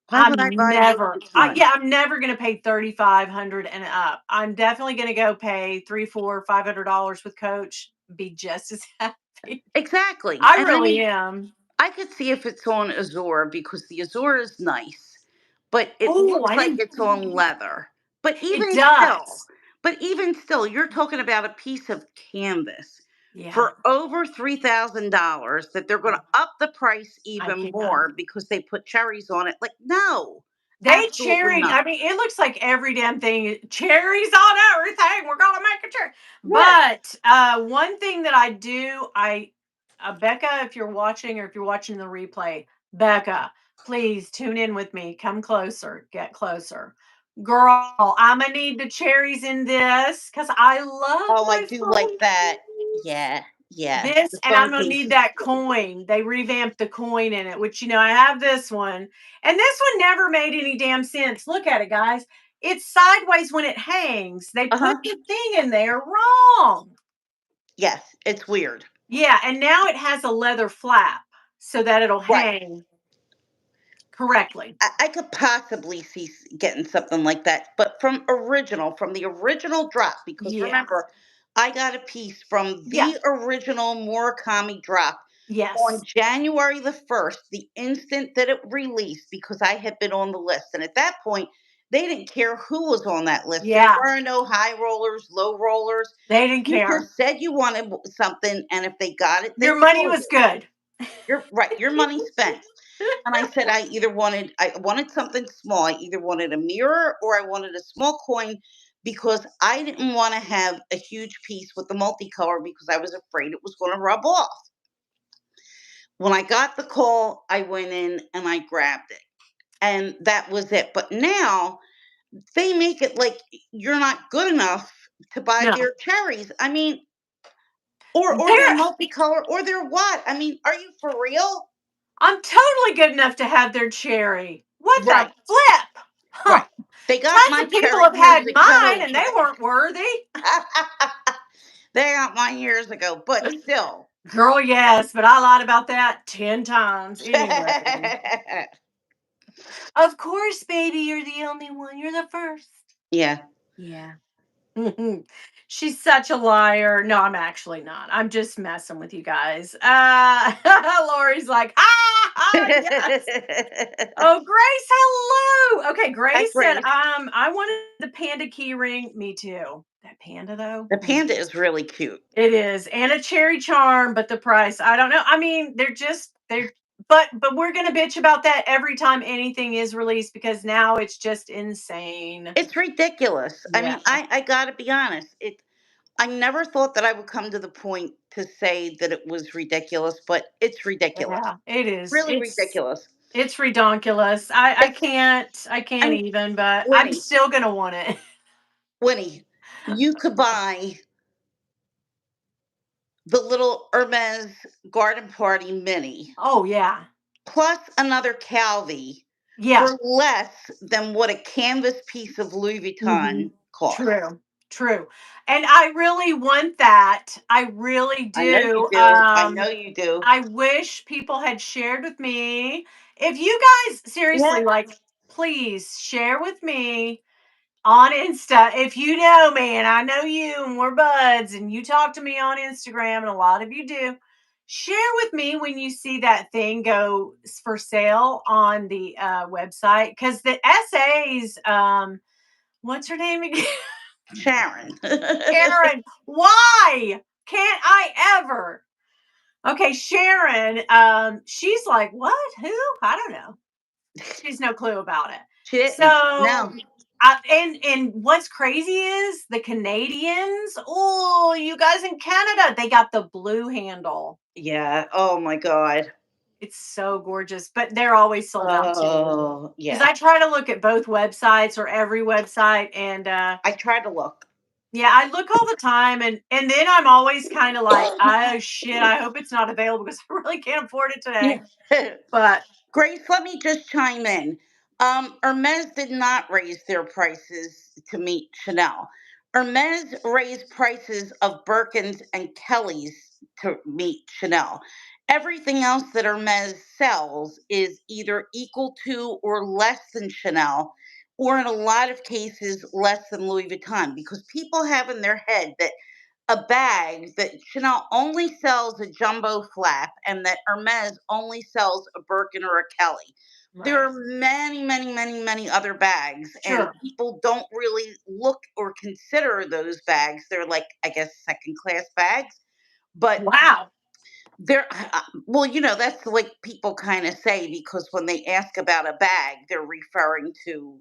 S1: Why would I buy which one?
S2: I'm never gonna pay 3,500 and up. I'm definitely gonna go pay three, four, $500 with Coach, be just as happy.
S1: Exactly.
S2: I
S1: And I
S2: really
S1: mean,
S2: am.
S1: I could see if it's on Azure because the Azure is nice, but it
S2: Oh,
S1: looks
S2: I
S1: like
S2: didn't.
S1: it's on leather. But
S2: It
S1: even still,
S2: does.
S1: you're talking about a piece of canvas
S2: Yeah.
S1: for over $3,000 that they're going to up the price
S2: I
S1: even
S2: can't.
S1: more because they put cherries on it. Like, no,
S2: They
S1: absolutely
S2: cherry.
S1: not.
S2: I mean, it looks like every damn thing. Cherries on everything. We're gonna make a cherry.
S1: Right.
S2: But one thing that I do, Becca, if you're watching or if you're watching the replay, Becca, please tune in with me. Come closer. Get closer, girl. I'm gonna need the cherries in this because I love
S1: Oh, I
S2: my
S1: do
S2: phone
S1: like that.
S2: case.
S1: Yeah, yeah.
S2: This,
S1: The
S2: and I'm
S1: phone
S2: gonna
S1: case
S2: need
S1: is
S2: that
S1: pretty.
S2: coin. They revamped the coin in it, which I have this one, and this one never made any damn sense. Look at it, guys. It's sideways when it hangs. They
S1: Uh
S2: put
S1: huh.
S2: the thing in there wrong.
S1: Yes, it's weird.
S2: Yeah, and now it has a leather flap so that it'll
S1: Right.
S2: hang correctly.
S1: I could possibly see getting something like that, but from the original drop, because
S2: Yeah.
S1: remember, I got a piece from
S2: Yeah.
S1: the original Murakami drop on
S2: Yes.
S1: January the 1st, the instant that it released, because I had been on the list. And at that point, They didn't care who was on that list. There
S2: Yeah,
S1: were no high rollers, low rollers.
S2: they didn't
S1: You
S2: care.
S1: just said you wanted something, and if they got it,
S2: Your
S1: they
S2: money
S1: told
S2: was
S1: you.
S2: good.
S1: You're right. Your money spent. And I said I wanted something small. I either wanted a mirror or I wanted a small coin because I didn't want to have a huge piece with the multicolor because I was afraid it was going to rub off. When I got the call, I went in and I grabbed it. And that was it. But now they make it like you're not good enough to buy
S2: No.
S1: their cherries. I mean, or they're
S2: There
S1: multicolor or they're what? I mean, are you for real?
S2: I'm totally good enough to have their cherry. What the
S1: Right,
S2: flip? Huh.
S1: right. They got
S2: Tons
S1: my
S2: of people
S1: cherry
S2: have
S1: years
S2: had mine
S1: ago,
S2: and they
S1: but
S2: weren't worthy.
S1: they got mine years ago, but still.
S2: Girl, yes, but I lied about that 10 times. Anyway. Of course, baby, you're the only one. You're the first.
S1: Yeah.
S2: Yeah. She's such a liar. No, I'm actually not. I'm just messing with you guys. Lori's like, yes. Oh, Grace, hello. Okay,
S1: Hi,
S2: Grace said,
S1: Grace.
S2: I wanted the panda key ring. Me too. That panda though.
S1: The panda is really cute.
S2: It is. And a cherry charm, but the price, I don't know. I mean, they're but we're gonna bitch about that every time anything is released because now it's just insane.
S1: It's ridiculous. I
S2: Yeah.
S1: mean, I gotta be honest. I never thought that I would come to the point to say that it was ridiculous, but it's ridiculous.
S2: Yeah, it is.
S1: Really ridiculous.
S2: It's redonkulous.
S1: It's
S2: I
S1: I
S2: can't
S1: mean,
S2: even, but I'm
S1: Winnie,
S2: still gonna want it.
S1: Winnie, you could buy the little Hermes Garden Party Mini
S2: Oh yeah.
S1: plus another Calvi
S2: Yeah.
S1: for less than what a canvas piece of Louis
S2: Hmm.
S1: Vuitton costs.
S2: True. True. And I really want that. I really
S1: I know you
S2: do.
S1: do. I know you do.
S2: I wish people had shared with me. If you guys
S1: Yeah.
S2: seriously like, please share with me on Insta. If you know me and I know you and we're buds and you talk to me on Instagram, and a lot of you do, share with me when you see that thing go for sale on the website. Because the essays, what's her name again?
S1: Sharon.
S2: Sharon. Why can't I ever? Okay, Sharon, she's like, "What? Who? I don't know." She's no clue about it.
S1: She didn't.
S2: So,
S1: No.
S2: and what's crazy is the Canadians. Oh, you guys in Canada, they got the blue handle.
S1: Yeah. Oh my God.
S2: It's so gorgeous, but they're always sold out too.
S1: Oh
S2: Because
S1: yeah.
S2: I try to look at both websites or every website, and
S1: I tried to look.
S2: yeah, I look all the time, and then I'm always kind of like, oh shit, I hope it's not available because I really can't afford it today.
S1: Yeah.
S2: But
S1: Grace, let me just chime in. Hermes did not raise their prices to meet Chanel. Hermes raised prices of Birkins and Kellys to meet Chanel. Everything else that Hermes sells is either equal to or less than Chanel, or in a lot of cases, less than Louis Vuitton, because people have in their head that a bag that Chanel only sells a jumbo flap and that Hermes only sells a Birkin or a Kelly. There
S2: right,
S1: are many, many, many, many other bags, and
S2: sure.
S1: people don't really look or consider those bags. They're like, I guess, second class bags. But
S2: Wow.
S1: they're, well, that's the way people kind of say because when they ask about a bag, they're referring to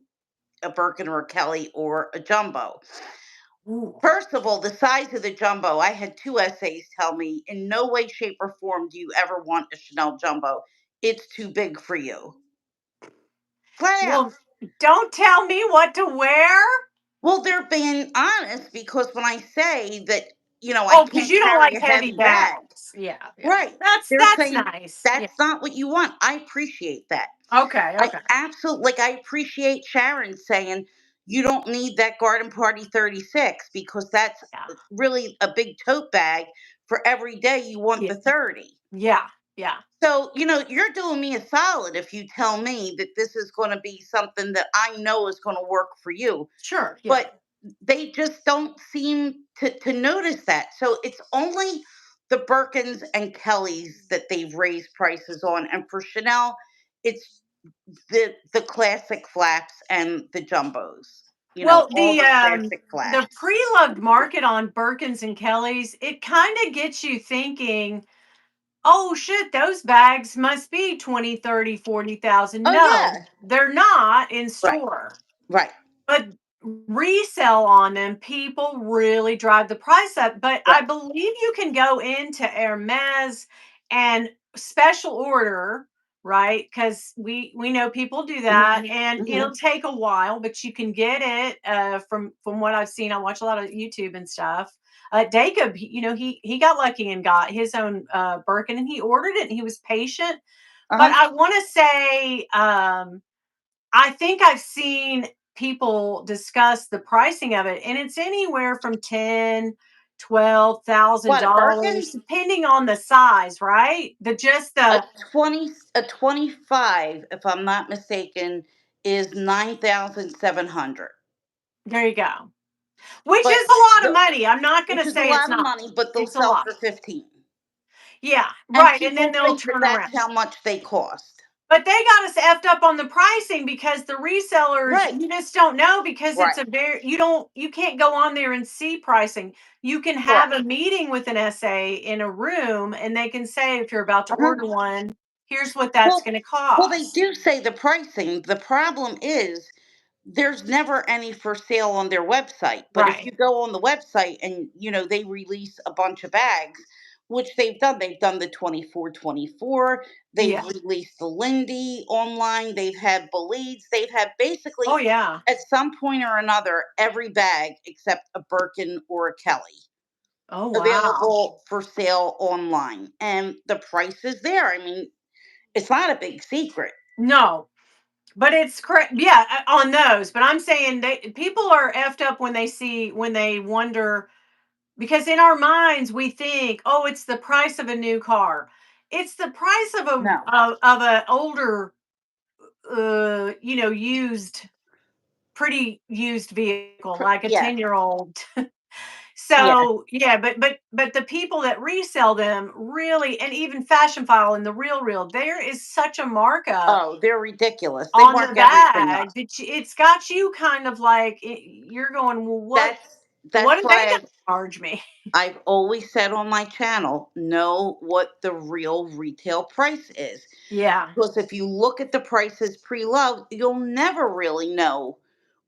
S1: a Birkin or a Kelly or a jumbo.
S2: Ooh.
S1: First of all, the size of the jumbo, I had two essays tell me in no way, shape, or form do you ever want a Chanel jumbo. It's too big for you. Flat out.
S2: Well, don't tell me what to wear.
S1: Well, they're being honest because when I say that, I
S2: Oh, because
S1: can't
S2: you don't
S1: carry
S2: like
S1: a
S2: heavy
S1: heavy bag,
S2: bags. Yeah, yeah.
S1: right? They're
S2: That's
S1: saying
S2: nice. Yeah.
S1: that's not what you want. I appreciate that.
S2: Okay,
S1: I
S2: okay.
S1: absolutely like I appreciate Sharon saying you don't need that Garden Party 36 because that's
S2: Yeah.
S1: really a big tote bag for every day you want
S2: Yeah.
S1: the 30.
S2: Yeah. Yeah.
S1: So, you're doing me a solid if you tell me that this is going to be something that I know is going to work for you.
S2: Sure. Yeah.
S1: But they just don't seem to notice that. So it's only the Birkins and Kellys that they've raised prices on. And for Chanel, it's the classic flaps and the jumbos.
S2: Well,
S1: All the classic
S2: the
S1: flaps.
S2: pre-loved market on Birkins and Kellys, it kind of gets you thinking, oh shit, those bags must be 20, 30, 40,000.
S1: Oh
S2: No,
S1: yeah,
S2: they're not in
S1: right,
S2: store.
S1: right,
S2: But resell on them, people really drive the price up. But I
S1: right.
S2: believe you can go into Hermes and special order, right? Because we know people do that,
S1: Hmm.
S2: and
S1: Hmm.
S2: it'll take a while, but you can get it from what I've seen. I watch a lot of YouTube and stuff. Jacob, he got lucky and got his own Birkin, and he ordered it, and he was patient. But
S1: Uh-huh.
S2: I want to say, I think I've seen people discuss the pricing of it, and it's anywhere from 10, twelve thousand
S1: What, a
S2: dollars,
S1: Birkin?
S2: depending on the size, right?
S1: A
S2: The
S1: 25, if I'm not mistaken, is 9,700.
S2: there you go. Which
S1: But
S2: is a lot of
S1: the
S2: money. I'm not going
S1: which
S2: to
S1: is a
S2: say it's
S1: lot of
S2: not.
S1: money, but they'll
S2: It's a
S1: sell
S2: lot.
S1: for 15.
S2: Yeah,
S1: And
S2: right. And then
S1: people
S2: they'll
S1: think that
S2: turn around.
S1: that's how much they cost.
S2: But they got us effed up on the pricing because the resellers,
S1: Right,
S2: you just don't know because it's
S1: right.
S2: a very, you can't go on there and see pricing. You can have
S1: Correct.
S2: a meeting with an SA in a room and they can say, if you're about to order
S1: Uh-huh.
S2: one, here's what that's
S1: Well,
S2: going to
S1: they
S2: cost.
S1: do say the pricing. The problem is there's never any for sale on their website. But if
S2: Right.
S1: you go on the website and they release a bunch of bags, which they've done the 2424, they've
S2: Yeah.
S1: released the Lindy online, they've had Belize, they've had
S2: Oh,
S1: basically
S2: yeah.
S1: at some point or another every bag except a Birkin or a Kelly
S2: Oh, wow.
S1: available for sale online. And the price is there. I mean, it's not a big secret.
S2: No, but it's correct. Yeah, on those. But I'm saying people are effed up when they wonder. Because in our minds, we think, "Oh, it's the price of a new car." It's the price of
S1: No.
S2: a older, used, pretty used vehicle, like a
S1: Yes.
S2: 10-year-old.
S1: Yes.
S2: So, yeah, but the people that resell them really, and even Fashion File and the Real, there is such a markup
S1: Oh, they're ridiculous. They
S2: on the
S1: mark everything up.
S2: bag that it's got you kind of like, you're going, "Well,
S1: That's
S2: what
S1: that's
S2: are they
S1: why
S2: gonna charge me?"
S1: I've always said on my channel, know what the real retail price is.
S2: Yeah,
S1: Because if you look at the prices pre-loved, you'll never really know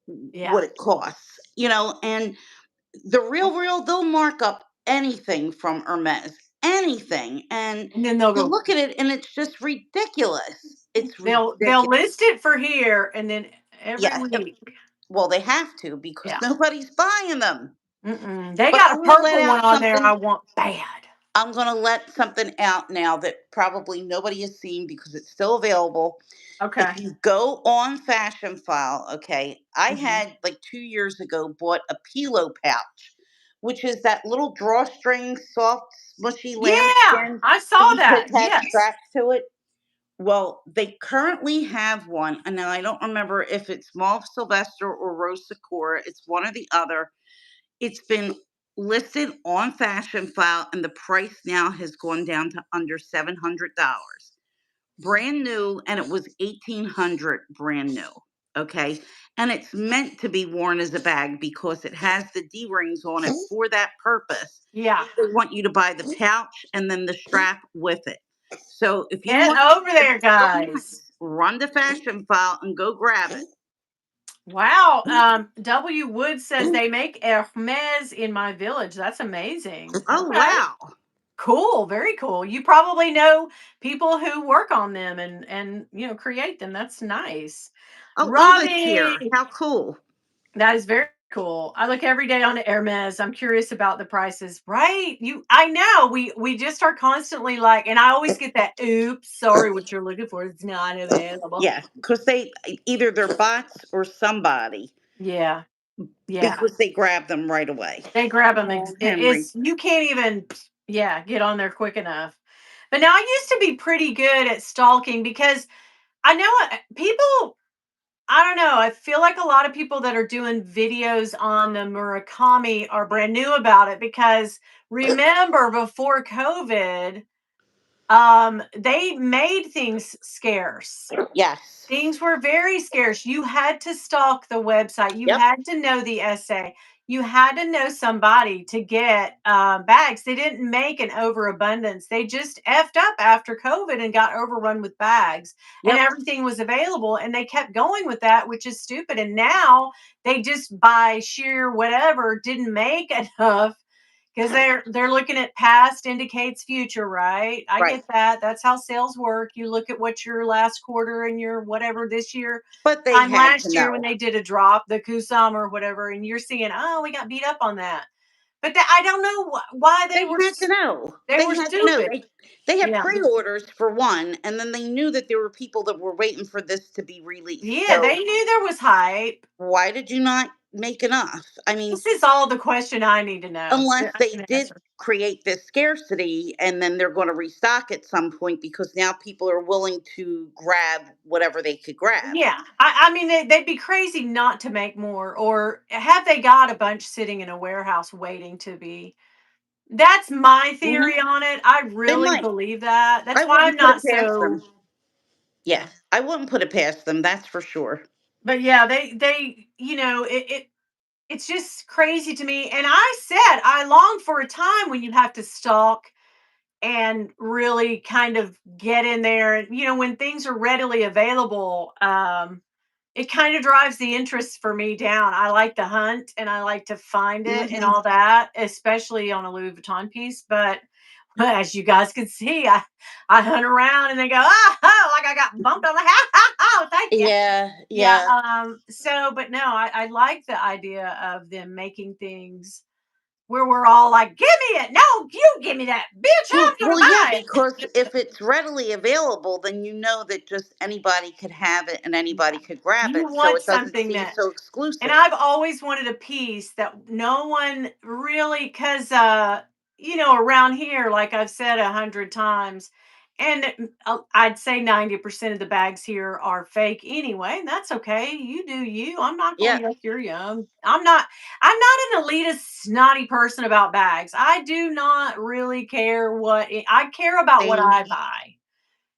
S2: yeah.
S1: what it costs. And the real, they'll mark up anything from Hermes, anything. And
S2: And then they'll
S1: you
S2: go,
S1: look at it and it's just ridiculous. It's
S2: they'll
S1: ridiculous.
S2: list it for here, and then every
S1: Yeah.
S2: week,
S1: Well, they have to because
S2: yeah.
S1: nobody's buying them.
S2: They
S1: But
S2: got a
S1: I'm going to let
S2: purple one
S1: out
S2: on there I
S1: something.
S2: want bad.
S1: I'm going to let something out now that probably nobody has seen because it's still available. If
S2: Okay.
S1: you go on Fashion File, okay, I
S2: Mhm.
S1: had like 2 years ago bought a pillow pouch, which is that little drawstring, soft, smushy
S2: Yeah,
S1: lambskin
S2: I
S1: that
S2: saw
S1: you can
S2: that.
S1: attach
S2: Yes.
S1: straps to it. Well, they currently have one, and now I don't remember if it's Mauve Sylvester or Rose Sakura. It's one or the other. It's been listed on Fashion File, and the price now has gone down to under $700. Brand new, and it was 1800 brand new. Okay. And it's meant to be worn as a bag because it has the D rings on it for that purpose.
S2: Yeah.
S1: They want you to buy the pouch and then the strap with it. So if you
S2: Get
S1: want
S2: over
S1: something
S2: there,
S1: real
S2: guys.
S1: nice, run to Fashion File and go grab it.
S2: Wow. W. Wood says they make Hermes in my village. That's amazing.
S1: Oh,
S2: Okay.
S1: wow.
S2: Cool. Very cool. You probably know people who work on them and create them. That's nice.
S1: Oh, Uva's here.
S2: Robbie.
S1: How cool.
S2: That is very cool. I look every day on Hermes. I'm curious about the prices, right? I know we just are constantly like, and I always get that, oops, sorry, what you're looking for is not available.
S1: Yeah, because they either they're bots or somebody
S2: Yeah, yeah.
S1: because they grab them right away.
S2: They grab them.
S1: Oh, Henry.
S2: It's you can't even, yeah, get on there quick enough. But now I used to be pretty good at stalking because I know people. I don't know. I feel like a lot of people that are doing videos on the Murakami are brand new about it because remember before COVID, They made things scarce.
S1: Yes.
S2: Things were very scarce. You had to stalk the website. You
S1: Yep.
S2: had to know the essay. You had to know somebody to get bags. They didn't make an overabundance. They just effed up after COVID and got overrun with bags, and
S1: Yep.
S2: everything was available. And they kept going with that, which is stupid. And now they just, by sheer whatever, didn't make enough because they're looking at past indicates future, right? I
S1: Right.
S2: get that. That's how sales work. You look at what your last quarter and your whatever this year,
S1: But they
S2: time
S1: had to
S2: last year when
S1: know.
S2: they did a drop, the Kusam or whatever, and you're seeing, oh, we got beat up on that. But I don't know why
S1: They had to know.
S2: they
S1: They
S2: were
S1: had to know.
S2: stupid.
S1: They had
S2: Yeah,
S1: pre-orders for one, and then they knew that there were people that were waiting for this to be released.
S2: yeah,
S1: So
S2: they knew there was hype.
S1: why did you not make enough? I mean,
S2: This is all the question I need to know.
S1: unless
S2: That I
S1: they
S2: can
S1: did
S2: answer.
S1: create this scarcity and then they're going to restock at some point because now people are willing to grab whatever they could grab.
S2: Yeah, I mean, they'd be crazy not to make more, or have they got a bunch sitting in a warehouse waiting to be. That's my
S1: Hmm.
S2: theory on it. I
S1: They
S2: really
S1: might.
S2: believe that. That's
S1: I
S2: why
S1: wouldn't
S2: I'm
S1: put it
S2: not
S1: past them.
S2: so.
S1: Yeah,
S2: Yeah.
S1: I wouldn't put it past them. That's for sure.
S2: But yeah, they it's just crazy to me. And I said I long for a time when you have to stalk and really kind of get in there. And when things are readily available, it kind of drives the interest for me down. I like to hunt and I like to find it and
S1: Hmm.
S2: all that, especially on a Louis Vuitton piece. But as you guys can see, I hunt around and they go, oh, like I got bumped on the head. Oh, thank you.
S1: Yeah,
S2: Yeah.
S1: yeah.
S2: So, but no, I like the idea of them making things where we're all like, give me it. No, you give me that. Bitch, I'm going to
S1: Yeah,
S2: buy
S1: because if it's readily available, then you know that just anybody could have it and
S2: it.
S1: anybody could grab
S2: You
S1: it, so
S2: want
S1: it doesn't
S2: something
S1: seem
S2: that.
S1: so
S2: And
S1: exclusive.
S2: I've always wanted a piece that no one really, because around here, like I've said 100 times, and I'd say 90% of the bags here are fake anyway. And that's okay. You do you. I'm not
S1: Yeah,
S2: going to yuck your yum. I'm not an elitist, snotty person about bags. I do not really care I care about what
S1: same,
S2: I buy.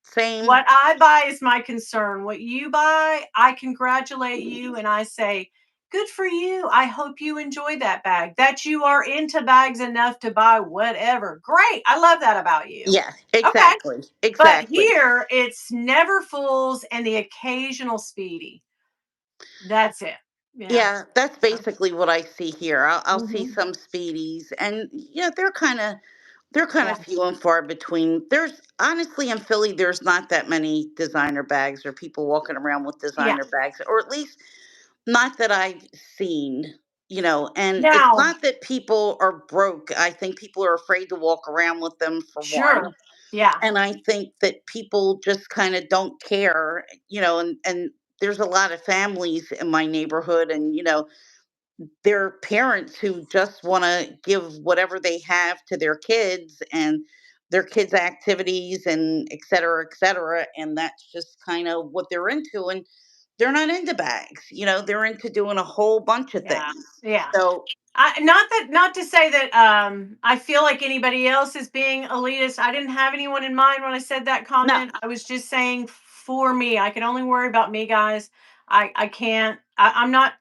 S1: same.
S2: What I buy is my concern. What you buy, I congratulate you and I say, good for you. I hope you enjoy that bag, that you are into bags enough to buy whatever. Great. I love that about you.
S1: Yeah,
S2: Okay.
S1: exactly,
S2: But
S1: exactly.
S2: here it's never fools and the occasional speedy. That's it. Yeah.
S1: Yeah, that's
S2: So,
S1: basically what I see here. I'll see
S2: mhm.
S1: some speedies, and yeah, they're kind of
S2: Yeah.
S1: few and far between. There's honestly in Philly, there's not that many designer bags or people walking around with
S2: Yeah.
S1: designer bags, or at least not that I've seen. And it's
S2: Now,
S1: not that people are broke. I think people are afraid to walk around with them for one.
S2: sure. Yeah.
S1: And I think that people just kind of don't care, and there's a lot of families in my neighborhood, and their parents who just want to give whatever they have to their kids and their kids' activities and et cetera. And that's just kind of what they're into. And they're not into bags, they're into doing a whole bunch of
S2: Yeah.
S1: things.
S2: Yeah.
S1: So,
S2: Not to say that I feel like anybody else is being elitist. I didn't have anyone in mind when I said that
S1: no,
S2: comment. I was just saying for me. I can only worry about me, guys. I can't. I'm not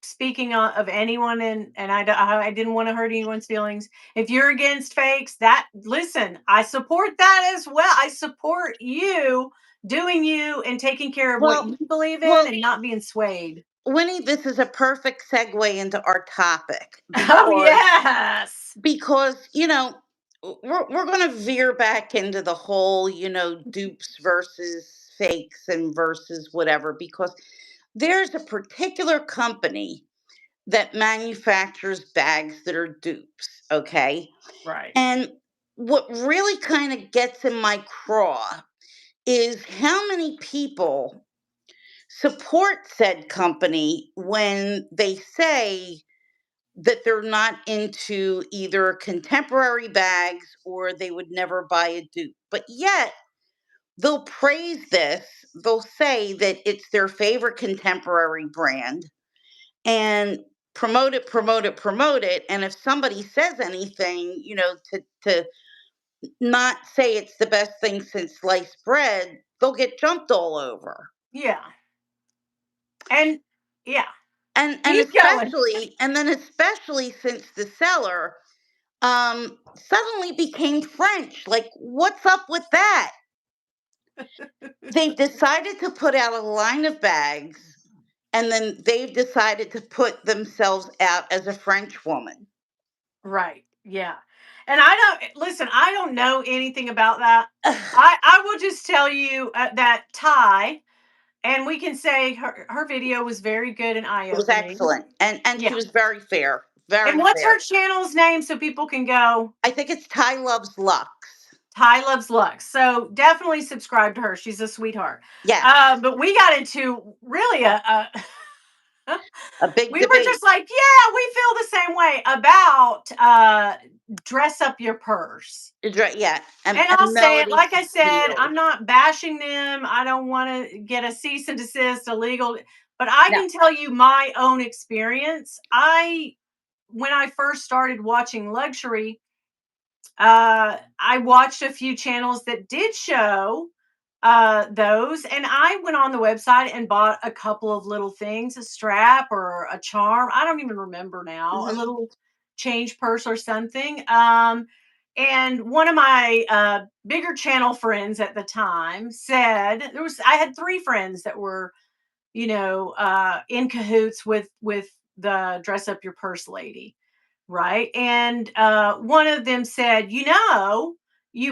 S2: speaking of anyone, and I didn't want to hurt anyone's feelings. If you're against fakes, that listen, I support that as well. I support you doing you and taking care of what
S1: well,
S2: you believe in
S1: well,
S2: and not being swayed.
S1: Winnie, this is a perfect segue into our topic
S2: Oh yes.
S1: because we're going to veer back into the whole dupes versus fakes and versus whatever, because there's a particular company that manufactures bags that are dupes, okay?
S2: Right.
S1: And what really kind of gets in my craw is how many people support said company when they say that they're not into either contemporary bags or they would never buy a dupe. But yet, they'll praise this. They'll say that it's their favorite contemporary brand and promote it, promote it, promote it. And if somebody says anything, to not say it's the best thing since sliced bread, they'll get jumped all over.
S2: Yeah. And yeah,
S1: And
S2: keep going.
S1: especially since the seller suddenly became French. Like, what's up with that? They've decided to put out a line of bags, and then they've decided to put themselves out as a French woman.
S2: Right. Yeah. And I don't listen, I don't know anything about that. I will just tell you that Ty, and we can say her video was very good and eye
S1: It was
S2: opening.
S1: excellent, and she
S2: Yeah.
S1: was very fair,
S2: And
S1: very
S2: what's her
S1: fair.
S2: channel's name so people can go?
S1: I think it's Ty Loves Lux.
S2: Ty Loves Lux. So definitely subscribe to her. She's a sweetheart.
S1: Yes,
S2: But we got into really
S1: a big
S2: we were
S1: debate.
S2: just like, yeah, we feel the same way about dress up your purse.
S1: Yeah,
S2: And I'll
S1: and
S2: say it,
S1: Melody
S2: like I said,
S1: Steele.
S2: I'm not bashing them. I don't want to get a cease and desist, illegal. But I
S1: No.
S2: can tell you my own experience. When I first started watching luxury, I watched a few channels that did show those, and I went on the website and bought a couple of little things, a strap or a charm. I don't even remember now, a
S1: Hmm.
S2: little change purse or something. And one of my bigger channel friends at the time said I had three friends that were, in cahoots with the dress up your purse lady, right? And one of them said, you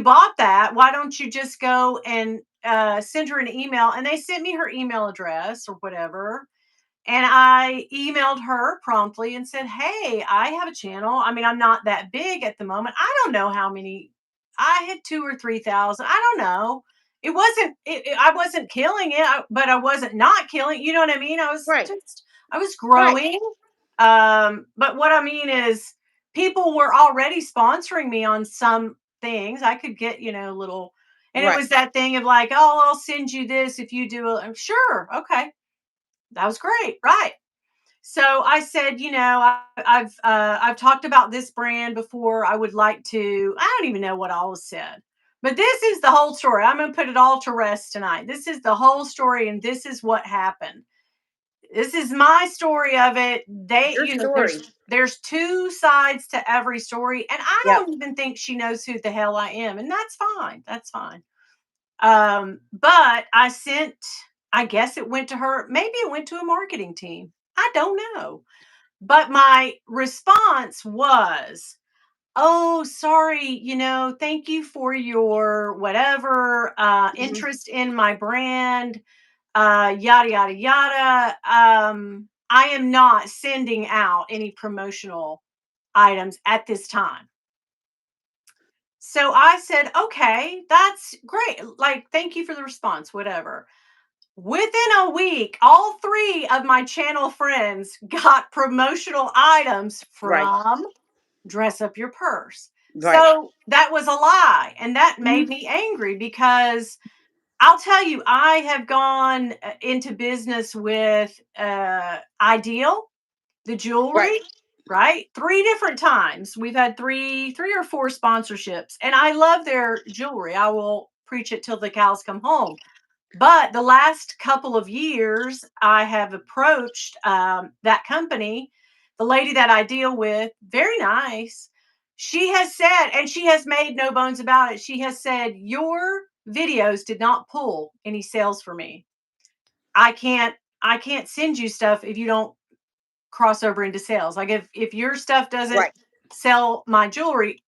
S2: bought that. Why don't you just go and send her an email? And they sent me her email address or whatever. And I emailed her promptly and said, hey, I have a channel. I mean, I'm not that big at the moment. I don't know how many. I had 2 or 3 thousand. I don't know. It wasn't. I wasn't killing it, but I wasn't not killing. You know what I mean?
S1: Right,
S2: I was
S1: right,
S2: growing. But what I mean is, people were already sponsoring me on some things. I could get, little, and it
S1: right,
S2: was that thing of like, oh, I'll send you this if you do. I'm sure, okay, that was great, right? So I said, I've talked about this brand before. I would like to. I don't even know what all was said, but this is the whole story. I'm going to put it all to rest tonight. This is the whole story, and this is what happened. This is my story of it.
S1: your story.
S2: There's two sides to every story, and I
S1: Yep.
S2: don't even think she knows who the hell I am, and that's fine. That's fine. But I guess it went to her. Maybe it went to a marketing team. I don't know. But my response was, oh, sorry, thank you for your whatever
S1: Hmm.
S2: interest in my brand, yada, yada, yada. I am not sending out any promotional items at this time. So I said, okay, that's great. Like, thank you for the response, whatever. Within a week, all three of my channel friends got promotional items
S1: Right,
S2: from Dress Up Your Purse.
S1: right.
S2: So that was a lie. And that made
S1: Mhm.
S2: me angry because I'll tell you, I have gone into business with Ideal, the
S1: Right,
S2: jewelry, right? Three different times. We've had three or four sponsorships, and I love their jewelry. I will preach it till the cows come home. But the last couple of years, I have approached that company, the lady that I deal with, very nice. She has said, and she has made no bones about it. She has said, your videos did not pull any sales for me. I can't, I can't send you stuff if you don't cross over into sales. Like if your stuff doesn't
S1: right,
S2: sell my jewelry,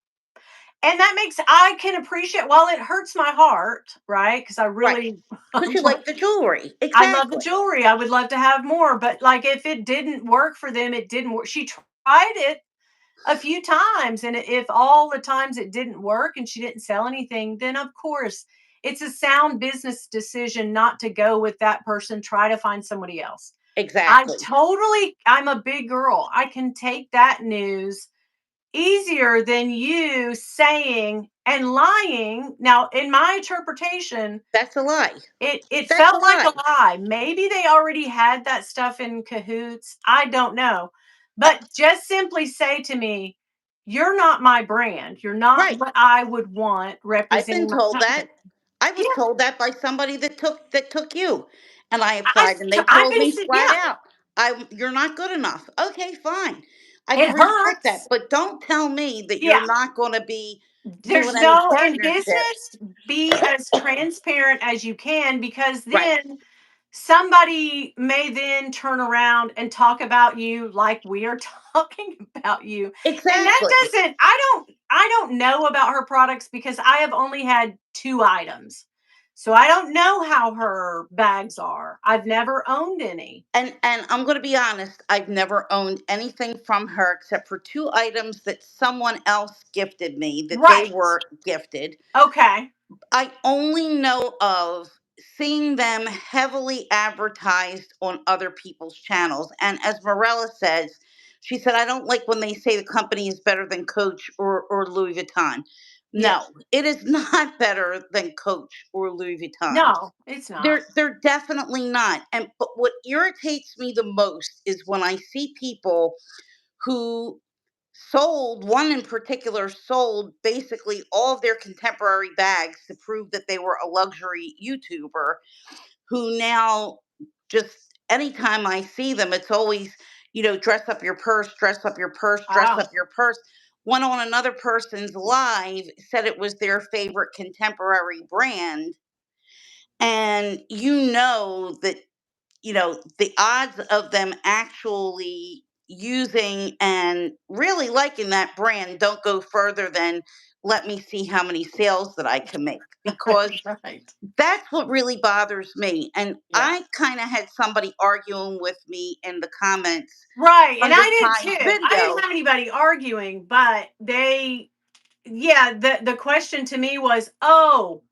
S2: and that makes I can appreciate while it hurts my heart, right? Because I
S1: right.
S2: really
S1: Because you like the jewelry.
S2: I love the
S1: Exactly.
S2: jewelry. I would love to have more, but like if it didn't work for them, it didn't work. She tried it a few times, and if all the times it didn't work and she didn't sell anything, then of course it's a sound business decision not to go with that person. Try to find somebody else.
S1: Exactly.
S2: I'm a big girl. I can take that news easier than you saying and lying. Now, in my interpretation,
S1: That's a lie.
S2: it
S1: That's a
S2: felt like a
S1: lie.
S2: lie. Maybe they already had that stuff in cahoots. I don't know. But just simply say to me, you're not my brand. You're not
S1: Right.
S2: what I would want
S1: I've been
S2: representing my
S1: told that.
S2: company.
S1: I
S2: Yeah,
S1: was told that by somebody that took you, and I applied, and they
S2: I've
S1: told
S2: been,
S1: me flat
S2: yeah,
S1: out, "You're not good enough." Okay, fine. I
S2: it
S1: can respect that,
S2: hurts.
S1: but don't tell me that you're
S2: Yeah.
S1: not going to be doing
S2: There's
S1: any
S2: no, in
S1: partnerships.
S2: business, be as transparent as you can, because
S1: Right.
S2: then somebody may then turn around and talk about you like we are talking about you. And that
S1: Exactly.
S2: doesn't, I don't know about her products because I have only had 2 items. So I don't know how her bags are. I've never owned any.
S1: And I'm going to be honest, I've never owned anything from her except for two items that someone else gifted me that they
S2: Right.
S1: were gifted.
S2: Okay.
S1: I only know of seeing them heavily advertised on other people's channels. And as Morella says, she said, I don't like when they say the company is better than Coach or Louis Vuitton.
S2: Yeah.
S1: No, it is not better than Coach or Louis Vuitton.
S2: No, it's not.
S1: They're definitely not. And but what irritates me the most is when I see people who sold, one in particular sold basically all of their contemporary bags to prove that they were a luxury YouTuber, who now just anytime I see them, it's always, dress up your purse, dress up your purse, dress
S2: Oh,
S1: up your purse. One on another person's live said it was their favorite contemporary brand. And that the odds of them actually using and really liking that brand don't go further than let me see how many sales that I can make, because
S2: right.
S1: that's what really bothers me. And
S2: Yeah.
S1: I kind of had somebody arguing with me in the comments
S2: Right, and
S1: under
S2: I did
S1: Ty's
S2: too. I didn't
S1: video.
S2: have anybody arguing, but yeah, the question to me was, "Oh,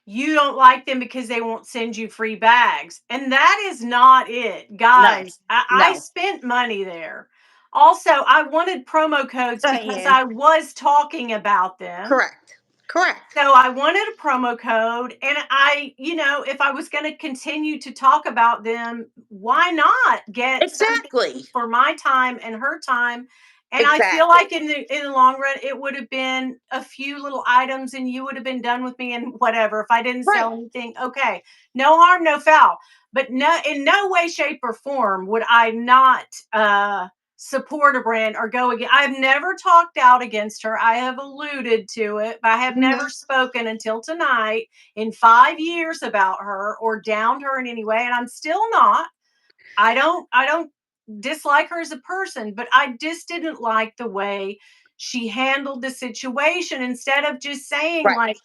S2: you don't like them because they won't send you free bags." And that is not it.
S1: No,
S2: Guys, I
S1: no.
S2: spent money there. Also, I wanted promo codes because
S1: Diane,
S2: I was talking about them.
S1: correct, correct,
S2: So I wanted a promo code, and if I was going to continue to talk about them, why not get something
S1: exactly,
S2: for my time and her time? And I feel
S1: exactly,
S2: like in the long run, it would have been a few little items, and you would have been done with me, and whatever. If I didn't
S1: right,
S2: sell anything, okay, no harm, no foul. But no, in no way, shape, or form would I not support a brand or go again. I've never talked out against her. I have alluded to it, but I have
S1: hmm
S2: never spoken until tonight in 5 years about her or downed her in any way. And I'm still not. I don't dislike her as a person, but I just didn't like the way she handled the situation, instead of just saying
S1: right,
S2: like,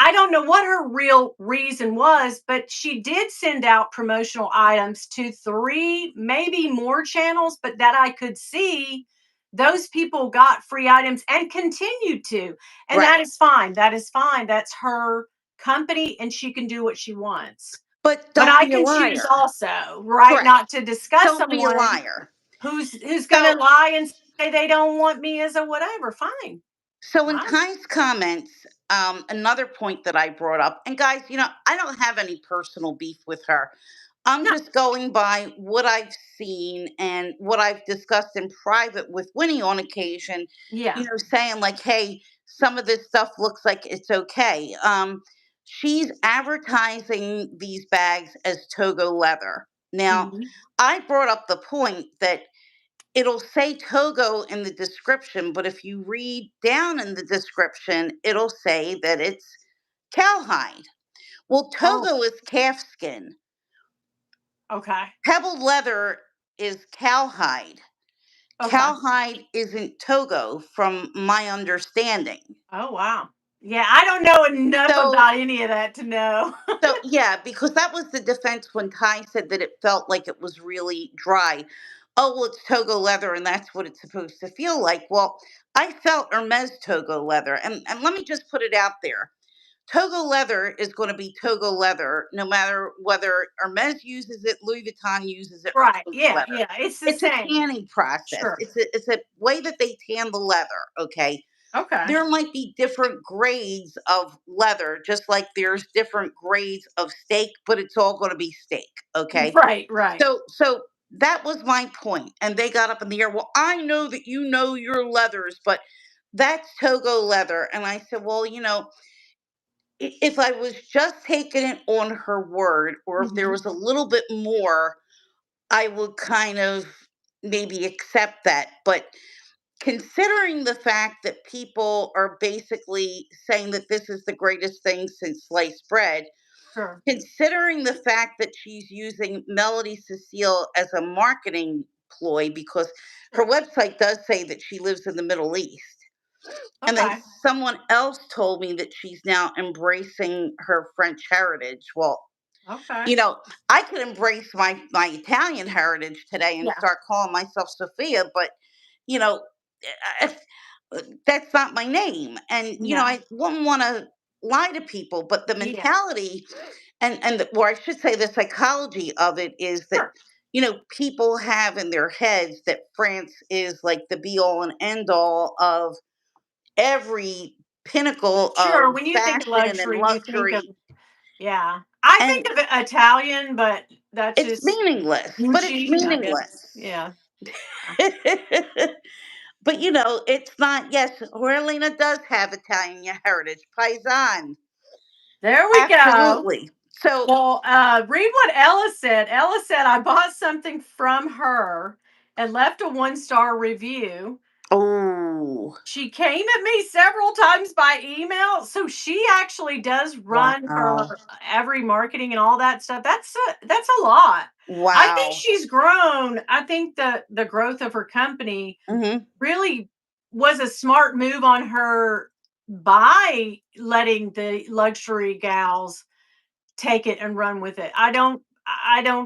S2: I don't know what her real reason was, but she did send out promotional items to 3, maybe more channels, but that I could see, those people got free items and continued to. And
S1: right.
S2: that is fine. That is fine. That's her company and she can do what she wants.
S1: But
S2: But
S1: don't
S2: I
S1: be a
S2: can choose
S1: liar.
S2: also, right,
S1: Correct.
S2: not to discuss
S1: Don't be a
S2: someone
S1: liar.
S2: who's going to
S1: So,
S2: lie and say they don't want me as a whatever. Fine.
S1: so in
S2: Fine.
S1: Ty's comments, another point that I brought up, and guys, I don't have any personal beef with her. I'm
S2: No.
S1: just going by what I've seen and what I've discussed in private with Winnie on occasion,
S2: Yeah.
S1: saying like, hey, some of this stuff looks like it's okay. She's advertising these bags as Togo leather. Now,
S2: Mhm.
S1: I brought up the point that it'll say Togo in the description, but if you read down in the description, it'll say that it's cowhide. Well,
S2: Oh,
S1: Togo is calfskin.
S2: okay.
S1: Pebbled leather is cowhide.
S2: Okay.
S1: Cowhide isn't Togo, from my understanding.
S2: Oh, wow. Yeah, I don't know enough
S1: So,
S2: about any of that to know.
S1: so yeah, because that was the defense when Ty said that it felt like it was really dry. Oh, well, it's Togo leather, and that's what it's supposed to feel like. Well, I felt Hermes Togo leather, and let me just put it out there. Togo leather is going to be Togo leather, no matter whether Hermes uses it, Louis Vuitton uses it, or
S2: Right.
S1: Coach
S2: Yeah,
S1: leather.
S2: yeah, it's the
S1: It's a
S2: same.
S1: tanning process.
S2: Sure.
S1: It's a way that they tan the leather. Okay,
S2: Okay.
S1: there might be different grades of leather, just like there's different grades of steak, but it's all going to be steak. Okay,
S2: Right, right.
S1: so that was my point, and they got up in the air. Well, I know that you know your leathers, but that's Togo leather. And I said, well, if I was just taking it on her word, or if there
S2: Mhm.
S1: was a little bit more, I would kind of maybe accept that. But considering the fact that people are basically saying that this is the greatest thing since sliced bread,
S2: Sure.
S1: considering the fact that she's using Melody Cecile as a marketing ploy, because her
S2: Sure.
S1: website does say that she lives in the Middle East. And then
S2: Okay.
S1: someone else told me that she's now embracing her French heritage. Well,
S2: Okay.
S1: you know, I could embrace my Italian heritage today and
S2: Yeah.
S1: start calling myself Sophia, but you know, eh, that's not my name. And
S2: No.
S1: I wouldn't want to lie to people, but the
S2: Yeah.
S1: mentality or I should say the psychology of it is that
S2: Sure.
S1: people have in their heads that France is like the be all and end all of every pinnacle
S2: Sure.
S1: of
S2: When you think
S1: fashion and
S2: luxury, you think of,
S1: luxury,
S2: yeah. I
S1: and
S2: think of it Italian, but that's
S1: it's
S2: just
S1: meaningless, but it's
S2: Gucci, I guess.
S1: meaningless.
S2: Yeah. Yeah.
S1: But it's not. Yes, Orlina does have Italian heritage, paisan,
S2: There we go.
S1: absolutely. So,
S2: Well, read what Ella said. Ella said, I bought something from her and left a 1-star review.
S1: oh,
S2: She came at me several times by email. So she actually does run
S1: wow,
S2: her every marketing and all that stuff. That's a lot. I think
S1: wow,
S2: she's grown. I think the growth of her company
S1: hmm,
S2: really was a smart move on her by letting the luxury gals take it and run with it. I don't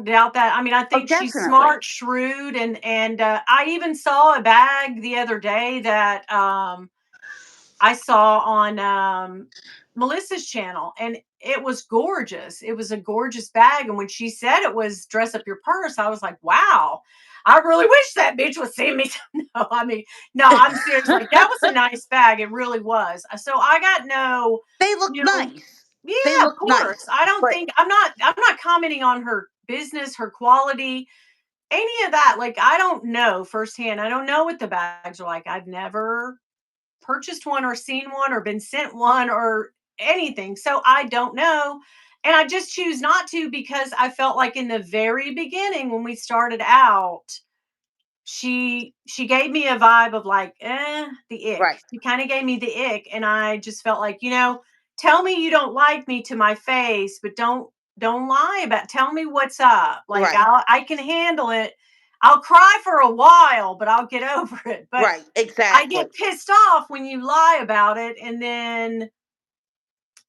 S2: doubt that. I mean, I
S1: oh,
S2: think she's
S1: definitely,
S2: smart, shrewd, and I even saw a bag the other day that I saw on Melissa's channel, and it was gorgeous. It was a gorgeous bag, and when she said it was dress up your purse, I was like, wow. I really wish that bitch would see me. No, I mean, no, I'm serious. Like that was a nice bag. It really was. So I got no,
S1: they look
S2: you know,
S1: nice. They
S2: yeah, of
S1: look
S2: course.
S1: nice,
S2: I don't
S1: but
S2: think I'm not commenting on her business, her quality, any of that. Like I don't know firsthand. I don't know what the bags are like. I've never purchased one or seen one or been sent one or anything. So I don't know. And I just choose not to because I felt like in the very beginning when we started out, she gave me a vibe of like, the ick.
S1: right,
S2: She kind of gave me the ick. And I just felt like, tell me you don't like me to my face, but don't lie about tell me what's up. Like
S1: right,
S2: I can handle it. I'll cry for a while, but I'll get over it. But
S1: right,
S2: I
S1: exactly.
S2: get pissed off when you lie about it, and then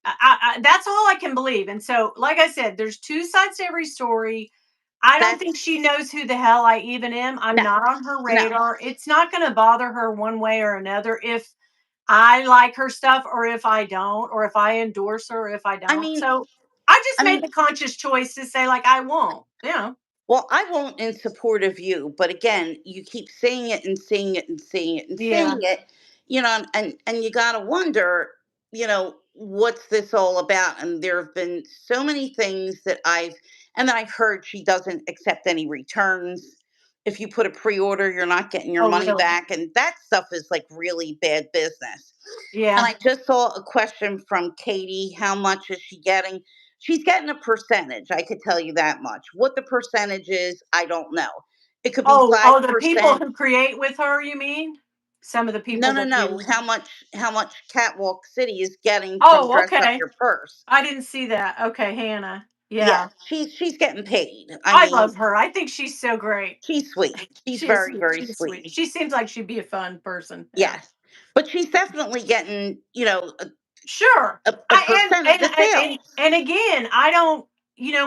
S2: that's all I can believe. And so, like I said, there's two sides to every story. I don't think
S1: That's
S2: she knows who the hell I even am. I'm
S1: no,
S2: not on her
S1: no.
S2: radar. It's not going to bother her one way or another if I like her stuff or if I don't, or if I endorse her or if I
S1: I
S2: don't.
S1: mean,
S2: So I just
S1: I
S2: made
S1: mean,
S2: the conscious choice to say, like, I won't.
S1: well, I won't in support of you, but again, you keep saying it and saying it and saying it and saying
S2: Yeah.
S1: it, and you gotta wonder, what's this all about? And there have been so many things and then I've heard she doesn't accept any returns. If you put a pre-order, you're not getting your
S2: Oh,
S1: money
S2: really?
S1: back, and that stuff is like really bad business. And
S2: Yeah.
S1: I just saw a question from Katie. How much is she getting? She's getting a percentage. I could tell you that much. What the percentage is, I don't know. It could be
S2: Oh, the people
S1: 5%.
S2: who create with her, you mean? Some of the
S1: No,
S2: people
S1: no,
S2: that
S1: no.
S2: do.
S1: How much Catwalk City is getting from
S2: Oh,
S1: Dress Up
S2: okay.
S1: Your Purse?
S2: I didn't see that. Okay, Hannah.
S1: Yeah,
S2: Yeah.
S1: she's getting paid. I
S2: I
S1: mean,
S2: love her. I think she's so great.
S1: she's sweet. She's
S2: She is
S1: very,
S2: sweet.
S1: very
S2: She's sweet.
S1: sweet.
S2: She seems like she'd be a fun person. Yeah.
S1: Yes. But she's definitely getting,
S2: Sure.
S1: a percent of the sales.
S2: And again, I don't,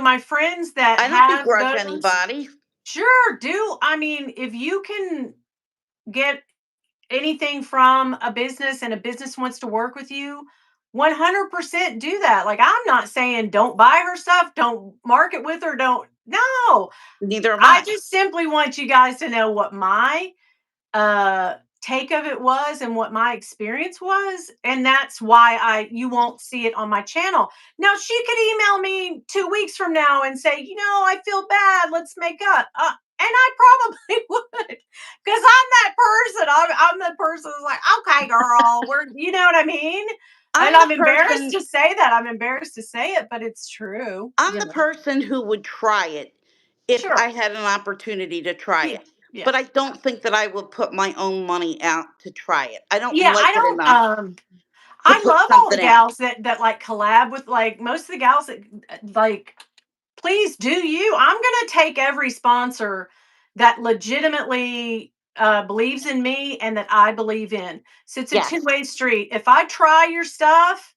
S2: my friends that
S1: I don't
S2: have
S1: begrudge
S2: those,
S1: anybody.
S2: sure do. I mean, if you can get anything from a business and a business wants to work with you, 100% do that. Like I'm not saying don't buy her stuff, don't market with her, don't. No.
S1: Neither am
S2: I
S1: I.
S2: just simply want you guys to know what my take of it was and what my experience was, and that's why I you won't see it on my channel. Now she could email me 2 weeks from now and say, I feel bad, let's make up, and I probably would, because I'm that person. I'm the person who's like, okay, okay, girl. You know what I mean? And
S1: I'm the
S2: I'm embarrassed
S1: person
S2: to say that. I'm embarrassed to say it, but it's true.
S1: I'm the person who would try it if
S2: Sure.
S1: I had an opportunity to try
S2: Yeah.
S1: it.
S2: Yeah.
S1: But I don't think that I would put my own money out to try it. I don't
S2: Yeah.
S1: like it enough to
S2: I
S1: put
S2: love all the
S1: something out.
S2: gals that like collab with like most of the gals that like please do you. I'm gonna take every sponsor that legitimately believes in me and that I believe in. So it's a
S1: Yes.
S2: two-way street. If I try your stuff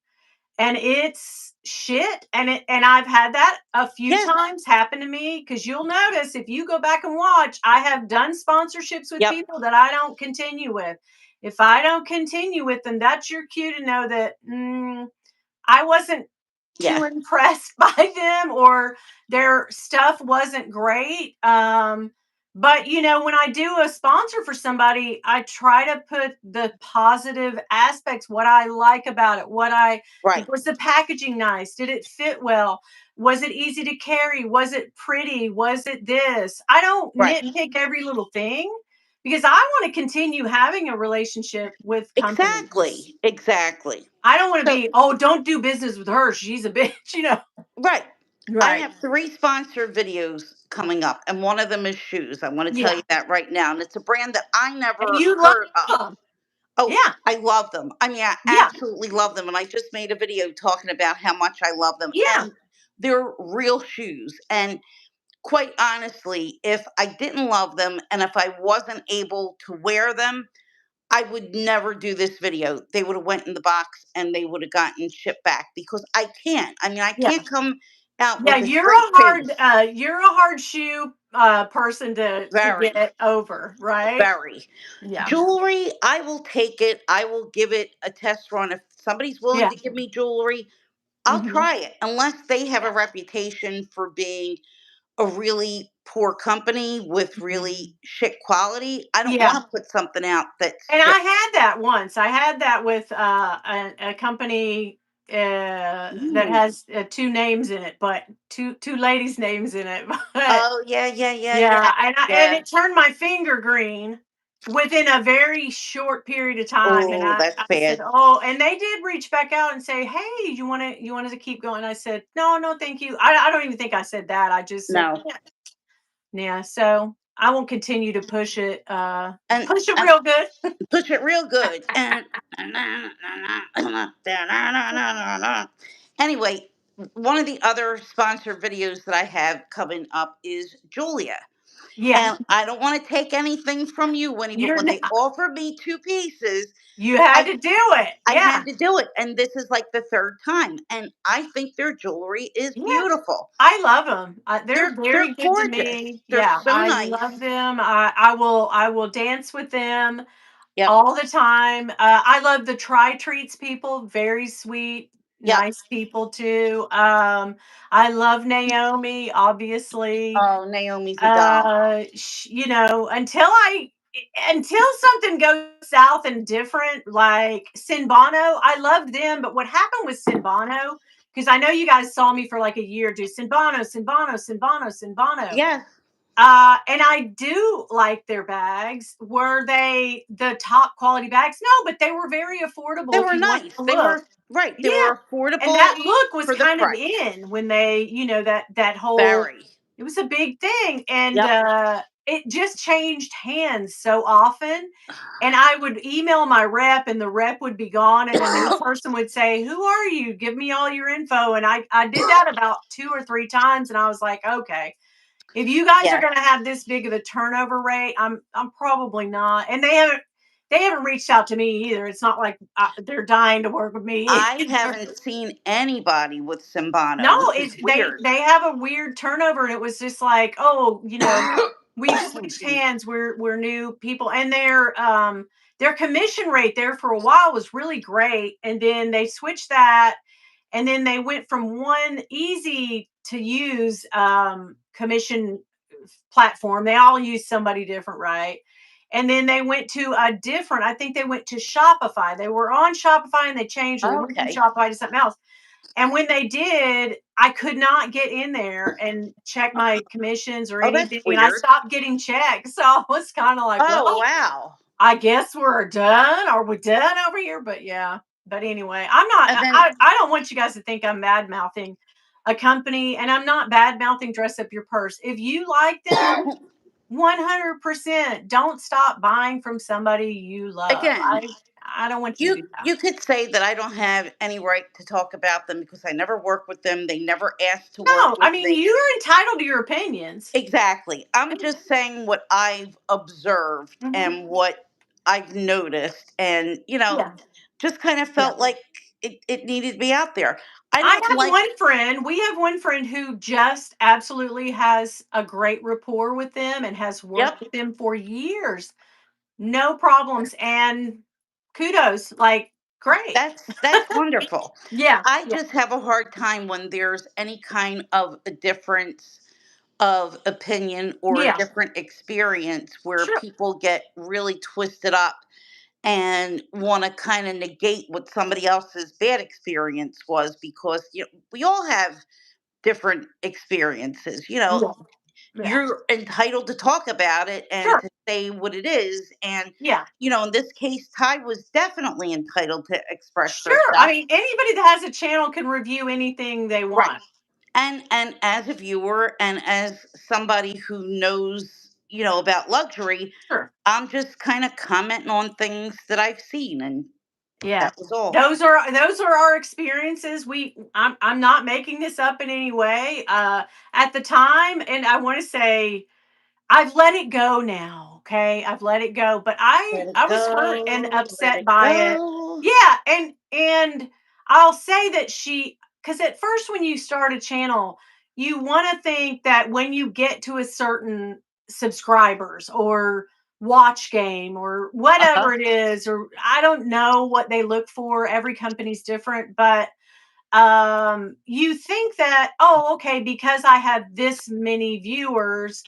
S2: and it's shit and I've had that a few
S1: Yes.
S2: times happen to me because you'll notice if you go back and watch, I have done sponsorships with
S1: Yep.
S2: people that I don't continue with. If I don't continue with them, that's your cue to know that I wasn't too
S1: Yes.
S2: impressed by them or their stuff wasn't great. But when I do a sponsor for somebody, I try to put the positive aspects, what I like about it,
S1: Right.
S2: was the packaging nice? Did it fit well? Was it easy to carry? Was it pretty? Was it this? I don't
S1: Right.
S2: nitpick every little thing because I want to continue having a relationship with companies.
S1: Exactly. Exactly.
S2: I don't wanna
S1: So,
S2: be, "Oh, don't do business with her, she's a bitch,"
S1: right. I
S2: Right.
S1: have 3 sponsored videos coming up, and one of them is shoes. I wanna tell you
S2: Yeah,
S1: that right now, and it's a brand that I
S2: and
S1: never
S2: you love
S1: heard of.
S2: them.
S1: Oh,
S2: Yeah,
S1: I love them. I mean, I
S2: yeah,
S1: absolutely love them, and I just made a video talking about how much I love them,
S2: yeah,
S1: and they're real shoes, and quite honestly, if I didn't love them and if I wasn't able to wear them, I would never do this video. They would have went in the box and they would have gotten shipped back because I can't. I mean, I
S2: yeah.
S1: can't come out
S2: Yeah,
S1: with a straight face.
S2: you're a hard shoe, person to
S1: Very,
S2: get over, right?
S1: very.
S2: Yeah,
S1: Jewelry, I will take it. I will give it a test run. If somebody's willing
S2: yeah,
S1: to give me jewelry, I'll
S2: mhm,
S1: try it. Unless they have a
S2: yeah,
S1: reputation for being a really poor company with
S2: mhm.
S1: really shit quality, I don't
S2: Yeah.
S1: want to put something out that's
S2: And
S1: shit.
S2: I had that once. I had that with a company that
S1: Ooh.
S2: has two names in it, but two ladies' names in it. But
S1: Oh yeah, yeah, yeah, yeah,
S2: yeah, and
S1: yeah.
S2: it turned my finger green within a very short period of time. And
S1: Oh,
S2: I,
S1: that's
S2: I said,
S1: bad.
S2: "Oh," and they did reach back out and say, "Hey, you wanted to keep going?" I said, "No, no, thank you." I don't even think I said that. I just said,
S1: No,
S2: "Yeah." Yeah, so I won't continue to
S1: and
S2: push it real good.
S1: push it real good. And anyway, one of the other sponsored videos that I have coming up is Julia.
S2: Yeah.
S1: And I don't want to take anything from you, Winnie, but
S2: You're
S1: when
S2: n
S1: they offered me 2 pieces,
S2: You had
S1: I
S2: to do it.
S1: I had
S2: Yeah.
S1: to do it. And this is like the third time. And I think their jewelry is
S2: Yeah.
S1: beautiful.
S2: I love them. They're
S1: They're
S2: very good to
S1: gorgeous.
S2: me.
S1: They're
S2: Yeah,
S1: so
S2: I
S1: nice.
S2: love them. I will dance with them
S1: Yep.
S2: all the time. I love the Try Treats people, very sweet,
S1: Yep.
S2: nice people too. I love Naomi, obviously.
S1: Oh, Naomi's a doll.
S2: Until something goes south and different, like Sinbano, I loved them, but what happened with Sinbano, because I know you guys saw me for like a year do Sinbano, Sinbano, Sinbano, Sinbano.
S1: Yes.
S2: And I do like their bags. Were they the top quality bags? No, but they were very
S1: They
S2: affordable if
S1: were
S2: you want
S1: nice.
S2: the
S1: They
S2: look.
S1: were right. They
S2: Yeah,
S1: were
S2: and
S1: affordable
S2: that look was
S1: for the
S2: kind of
S1: price.
S2: in when they, that whole
S1: Very.
S2: it was a big thing, and,
S1: Yep.
S2: it just changed hands so often, and I would email my rep, and the rep would be gone, and a new person would say, "Who are you? Give me all your info," and I did that about 2 or 3 times, and I was like, "Okay, if you guys are
S1: Yes.
S2: gonna have this big of a turnover rate, I'm probably not," and they haven't reached out to me either. It's not like, they're dying to work with me
S1: I
S2: either.
S1: haven't seen anybody with
S2: No,
S1: Simbano, which is
S2: it's
S1: weird.
S2: they have a weird turnover, and it was just like, "Oh, we've switched hands. We're new people." And their commission rate there for a while was really great, and then they switched that, and then they went from one easy to use commission platform. They all use somebody different, right? And then they went to a different, I think they went to Shopify. They were on Shopify and they changed, or they went from
S1: Okay.
S2: Shopify to something else. And when they did, I could not get in there and check my commissions or
S1: Oh, that's
S2: anything, and I
S1: weird.
S2: stopped getting checks. So I was kind of like,
S1: Oh,
S2: well,
S1: wow.
S2: I guess we're done. Are we done over here? But yeah. But anyway, I'm not.
S1: And then
S2: I don't want you guys to think I'm bad mouthing a company, and I'm not bad mouthing Dress Up Your Purse. If you like them, 100%, don't stop buying from somebody you love.
S1: again,
S2: I don't want you to
S1: you
S2: do that.
S1: you could say that I don't have any right to talk about them because I never work with them. They never asked to work
S2: No, I
S1: with
S2: mean,
S1: me.
S2: you're entitled to your opinions.
S1: Exactly. I'm just saying what I've observed
S2: Mhm.
S1: and what I've noticed, and
S2: Yeah,
S1: just kind of
S2: yeah.
S1: felt like it needed to be out there. I
S2: I
S1: don't
S2: have
S1: like.
S2: one friend. We have one friend who just absolutely has a great rapport with them and has
S1: Yep.
S2: worked with them for years. No problems, and kudos, like, great.
S1: That's wonderful.
S2: Yeah,
S1: I
S2: yeah,
S1: just have a hard time when there's any kind of a difference of opinion or a
S2: yeah,
S1: different experience where
S2: sure.
S1: people get really twisted up and want to kind of negate what somebody else's bad experience was, because we all have different experiences.
S2: Yeah, yeah,
S1: You're entitled to talk about it and
S2: sure.
S1: to say what it is. And,
S2: Yeah,
S1: in this case, Ty was definitely entitled to express
S2: sure. I
S1: herself.
S2: mean, anybody that has a channel can review anything they
S1: Right.
S2: want.
S1: And as a viewer and as somebody who knows, about luxury,
S2: Sure.
S1: I'm just kind of commenting on things that I've seen, and
S2: Yeah.
S1: that was all.
S2: Those are our experiences. I'm not making this up in any way. At the time, and I want to say I've let it go now, okay? I've let it go, but
S1: Let
S2: I
S1: it
S2: was hurt and
S1: go, let
S2: upset
S1: it
S2: by it.
S1: go.
S2: Yeah, and I'll say that cuz at first when you start a channel, you want to think that when you get to a certain subscribers or watch game or
S1: Uh-huh.
S2: whatever it is, or I don't know what they look for, every company's different, but you think that, oh, okay, because I have this many viewers,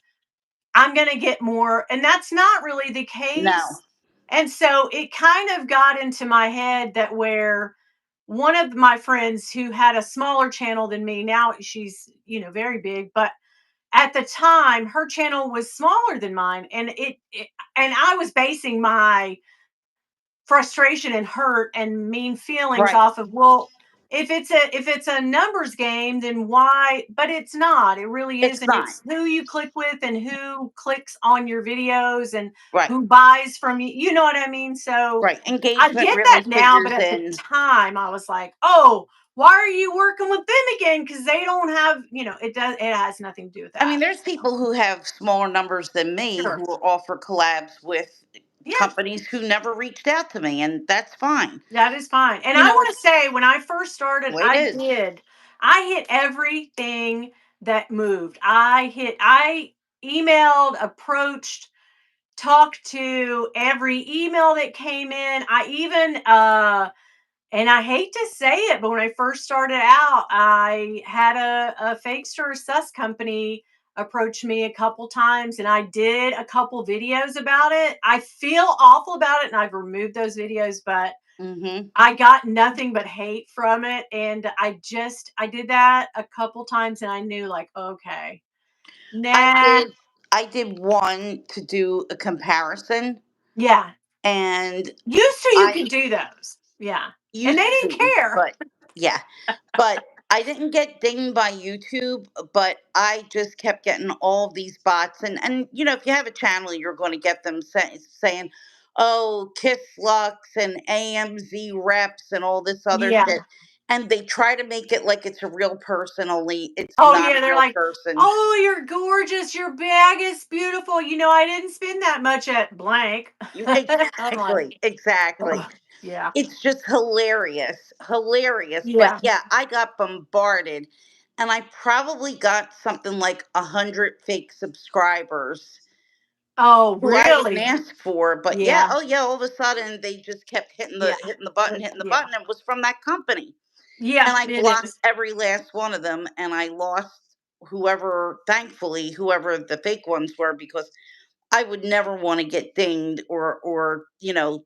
S2: I'm going to get more. And that's not really the
S1: No.
S2: case. And so it kind of got into my head that where one of my friends who had a smaller channel than me, now she's, very big, but at the time her channel was smaller than mine. And and I was basing my frustration and hurt and mean feelings
S1: Right.
S2: off of, well, if it's a numbers game, then why? But it's not, it really
S1: It's
S2: isn't.
S1: not.
S2: It's who you click with and who clicks on your videos and
S1: Right.
S2: who buys from you, you know what I mean? So
S1: Right.
S2: I
S1: Engagement
S2: get
S1: really
S2: that now, but
S1: figures
S2: at the
S1: in.
S2: time I was like, oh, why are you working with them again? Because they don't have, it has nothing to do with
S1: I mean,
S2: that.
S1: there's people who have smaller numbers than me
S2: Sure.
S1: who offer collabs with
S2: Yeah.
S1: companies who never reached out to me, and that's fine.
S2: That is fine. And
S1: You
S2: I
S1: know,
S2: want to say when I first started,
S1: the way it is.
S2: I hit everything that moved. I emailed, approached, talked to every email that came in. I even and I hate to say it, but when I first started out, I had a fakester sus company approach me a couple times, and I did a couple videos about it. I feel awful about it and I've removed those videos, but
S1: Hmm.
S2: I got nothing but hate from it, and I did that a couple times, and I knew, like, okay,
S1: I
S2: nah,
S1: did. I did one to do a comparison,
S2: yeah.
S1: and
S2: Used to you
S1: I
S2: could do those, yeah, and they
S1: used
S2: didn't
S1: to,
S2: care.
S1: but yeah, but I didn't get dinged by YouTube, but I just kept getting all these bots, and if you have a channel, you're going to get them saying, "Oh, Kiss Lux and AMZ reps and all this other
S2: Yeah.
S1: shit," and they try to make it like it's a real person, only it's
S2: Oh,
S1: not
S2: yeah,
S1: a
S2: they're
S1: real
S2: like,
S1: person.
S2: "Oh, you're gorgeous, your bag is beautiful, I didn't spend that much at blank." I'm like,
S1: Exactly, exactly.
S2: "Ugh." Yeah.
S1: It's just hilarious, hilarious. But
S2: Yeah.
S1: yeah, I got bombarded, and I probably got something like 100 fake subscribers
S2: Oh,
S1: who I didn't
S2: really?
S1: ask for. But yeah,
S2: Yeah.
S1: oh yeah, all of a sudden they just kept hitting the
S2: Yeah.
S1: hitting the button, hitting the
S2: Yeah.
S1: button. It was from that company,
S2: Yeah,
S1: and I
S2: it
S1: blocked
S2: is.
S1: every last one of them, and I lost whoever, thankfully, whoever the fake ones were, because I would never want to get dinged or.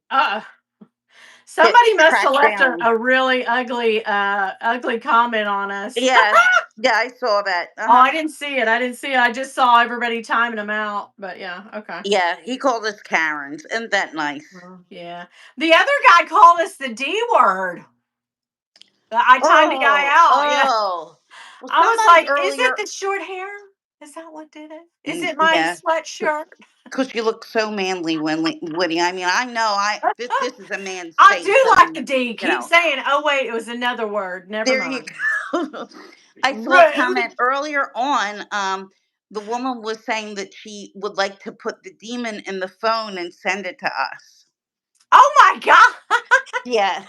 S2: Uh
S1: get
S2: Somebody must have
S1: tracked
S2: left
S1: down.
S2: a really ugly comment on us.
S1: Yeah, yeah, I saw that.
S2: Oh,
S1: Uh-huh.
S2: I didn't see it. I didn't see it. I just saw everybody timing them out. But yeah, okay.
S1: Yeah, he called us Karens. Isn't that nice?
S2: Well, yeah. The other guy called us the D word. I timed a guy
S1: Oh,
S2: out. Yeah.
S1: oh. Well,
S2: I was
S1: somebody
S2: like, is it
S1: earlier,
S2: the short hair? Is that what did it? Is it my
S1: yeah,
S2: sweatshirt?
S1: because you look so manly, Woody. I mean, I know this is a man's
S2: I
S1: face.
S2: do
S1: I
S2: like
S1: mean,
S2: the D.
S1: you
S2: Keep
S1: know,
S2: saying, oh, wait, it was another word. Never
S1: there you
S2: mind.
S1: go. I saw a
S2: Rude.
S1: comment earlier on. The woman was saying that she would like to put the demon in the phone and send it to us.
S2: Oh my God.
S1: Yeah,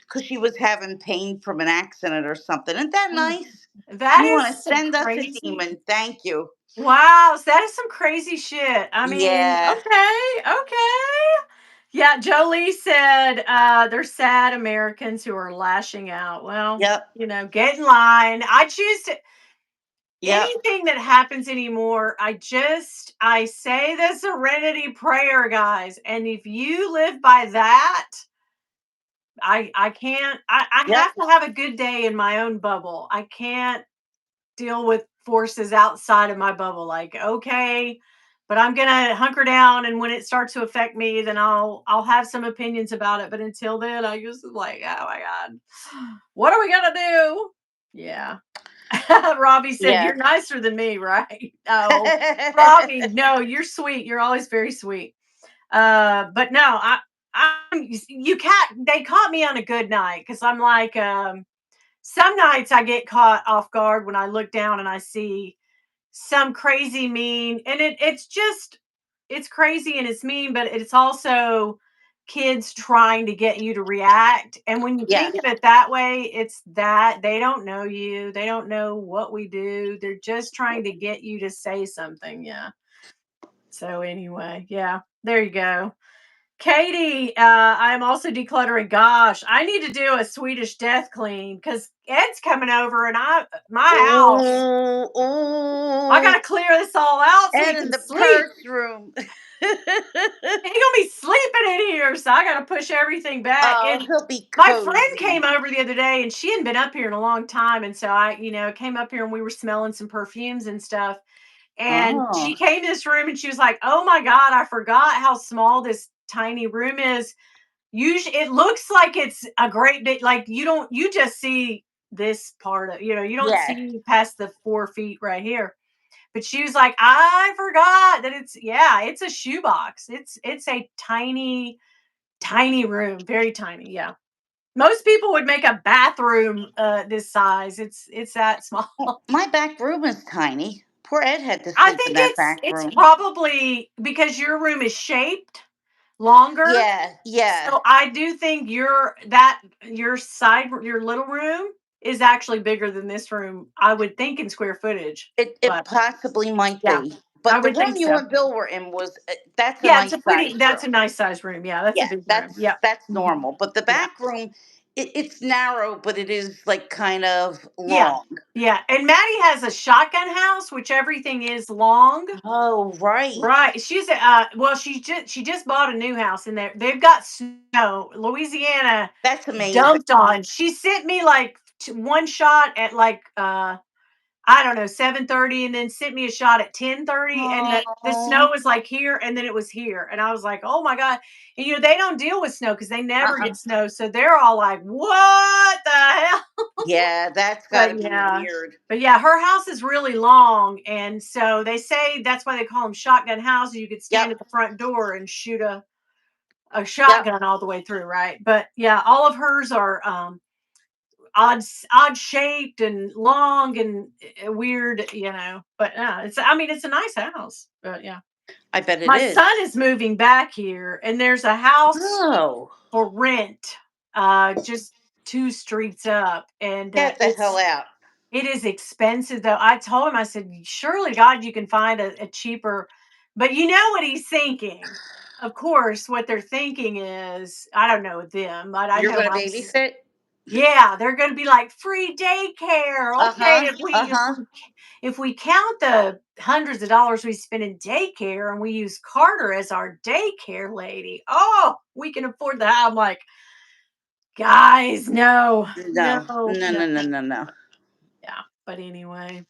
S1: because she was having pain from an accident or something. Isn't that nice? If
S2: That
S1: you want
S2: is
S1: to
S2: some
S1: send us a
S2: crazy.
S1: demon, thank you.
S2: Wow, so that is some crazy shit. I mean,
S1: Yeah.
S2: okay, okay. Yeah, Jolie said they're sad Americans who are lashing out. Well,
S1: Yep.
S2: get in line. I choose to
S1: Yep.
S2: anything that happens anymore. I say the serenity prayer, guys. And if you live by that, I can't I
S1: Yep.
S2: have to have a good day in my own bubble. I can't deal with forces outside of my bubble. Like, okay, but I'm gonna hunker down, and when it starts to affect me, then I'll have some opinions about it. But until then, I just like, oh my god, what are we gonna do? Yeah. Robbie said,
S1: Yeah.
S2: "You're nicer than me, right?" Oh, Robbie, no, you're sweet. You're always very sweet. But no, you can't. They caught me on a good night because I'm like, some nights I get caught off guard when I look down and I see some crazy mean, and it's crazy and it's mean, but it's also kids trying to get you to react. And when you think
S1: Yes.
S2: of it that way, it's that they don't know you, they don't know what we do. They're just trying to get you to say something. Yeah. So anyway, yeah, there you go. Katie, I'm also decluttering. Gosh, I need to do a Swedish death clean because Ed's coming over and my house.
S1: Oh,
S2: I
S1: oh.
S2: gotta clear this all out so he
S1: And in
S2: can
S1: the
S2: sleep.
S1: purse room.
S2: He gonna be sleeping in here, so I gotta push everything back.
S1: Oh,
S2: And
S1: he'll be
S2: my friend
S1: cozy.
S2: came over the other day, and she hadn't been up here in a long time, and so I, came up here and we were smelling some perfumes and stuff. And she
S1: Oh,
S2: came to this room and she was like, "Oh my god, I forgot how small this tiny room is." Usually, it looks like it's a great big. Like you just see this part of, you don't
S1: yes.
S2: see past the 4 feet right here. But she was like, I forgot that it's a shoebox. It's a tiny, tiny room, very tiny. Yeah. Most people would make a bathroom this size. It's that small.
S1: Well, my back room is tiny. Poor Ed had to
S2: I
S1: sleep in
S2: think
S1: that
S2: it's
S1: back
S2: it's
S1: room.
S2: probably because your room is shaped longer.
S1: Yeah, yeah.
S2: So I do think your little room is actually bigger than this room. I would think in square footage,
S1: It
S2: but
S1: possibly might
S2: yeah,
S1: be.
S2: I
S1: But the
S2: would think
S1: room you
S2: so.
S1: and Bill were in was that's a
S2: Yeah,
S1: nice size
S2: that's a
S1: room.
S2: nice size room. Yeah, that's a
S1: Yeah,
S2: big room.
S1: that's
S2: Yep.
S1: that's
S2: Mhm.
S1: normal. But the
S2: Yeah.
S1: back room, it's narrow, but it is like kind of
S2: Yeah.
S1: long.
S2: Yeah. And Maddie has a shotgun house, which everything is long.
S1: Oh, right.
S2: Right. Well, she just bought a new house in there. They've got snow. Louisiana
S1: That's amazing.
S2: dumped on. She sent me like one shot at like I don't know, 7:30, and then sent me a shot at 10:30, and the
S1: Oh,
S2: snow was like here and then it was here. And I was like, "Oh my god." And they don't deal with snow because they never
S1: uh-uh.
S2: get snow. So they're all like, "What the hell?"
S1: Yeah, that's got to
S2: But
S1: be
S2: yeah.
S1: weird.
S2: But yeah, her house is really long, and so they say that's why they call them shotgun houses. You could stand
S1: Yep,
S2: at the front door and shoot a
S1: yep.
S2: shotgun all the way through, right? But yeah, all of hers are odd shaped and long and weird, but it's a nice house. But yeah,
S1: I bet it
S2: my
S1: is.
S2: son is moving back here, and there's a house
S1: Oh,
S2: for rent just 2 streets up, and
S1: get the hell out.
S2: it is expensive though. I told him, I said, surely God you can find a cheaper. But you know what he's thinking. Of course, what they're thinking is, I don't know them, but I
S1: You're
S2: know
S1: going to
S2: my
S1: babysit?
S2: yeah, they're gonna be like free daycare.
S1: Uh
S2: Okay,
S1: huh.
S2: if we
S1: Uh
S2: if
S1: huh.
S2: we if we count the hundreds of dollars we spend in daycare and we use Carter as our daycare lady, oh, we can afford that. I'm like, Guys, no, no,
S1: No,
S2: no,
S1: no, no, no,
S2: no.
S1: no, no.
S2: Yeah, but anyway,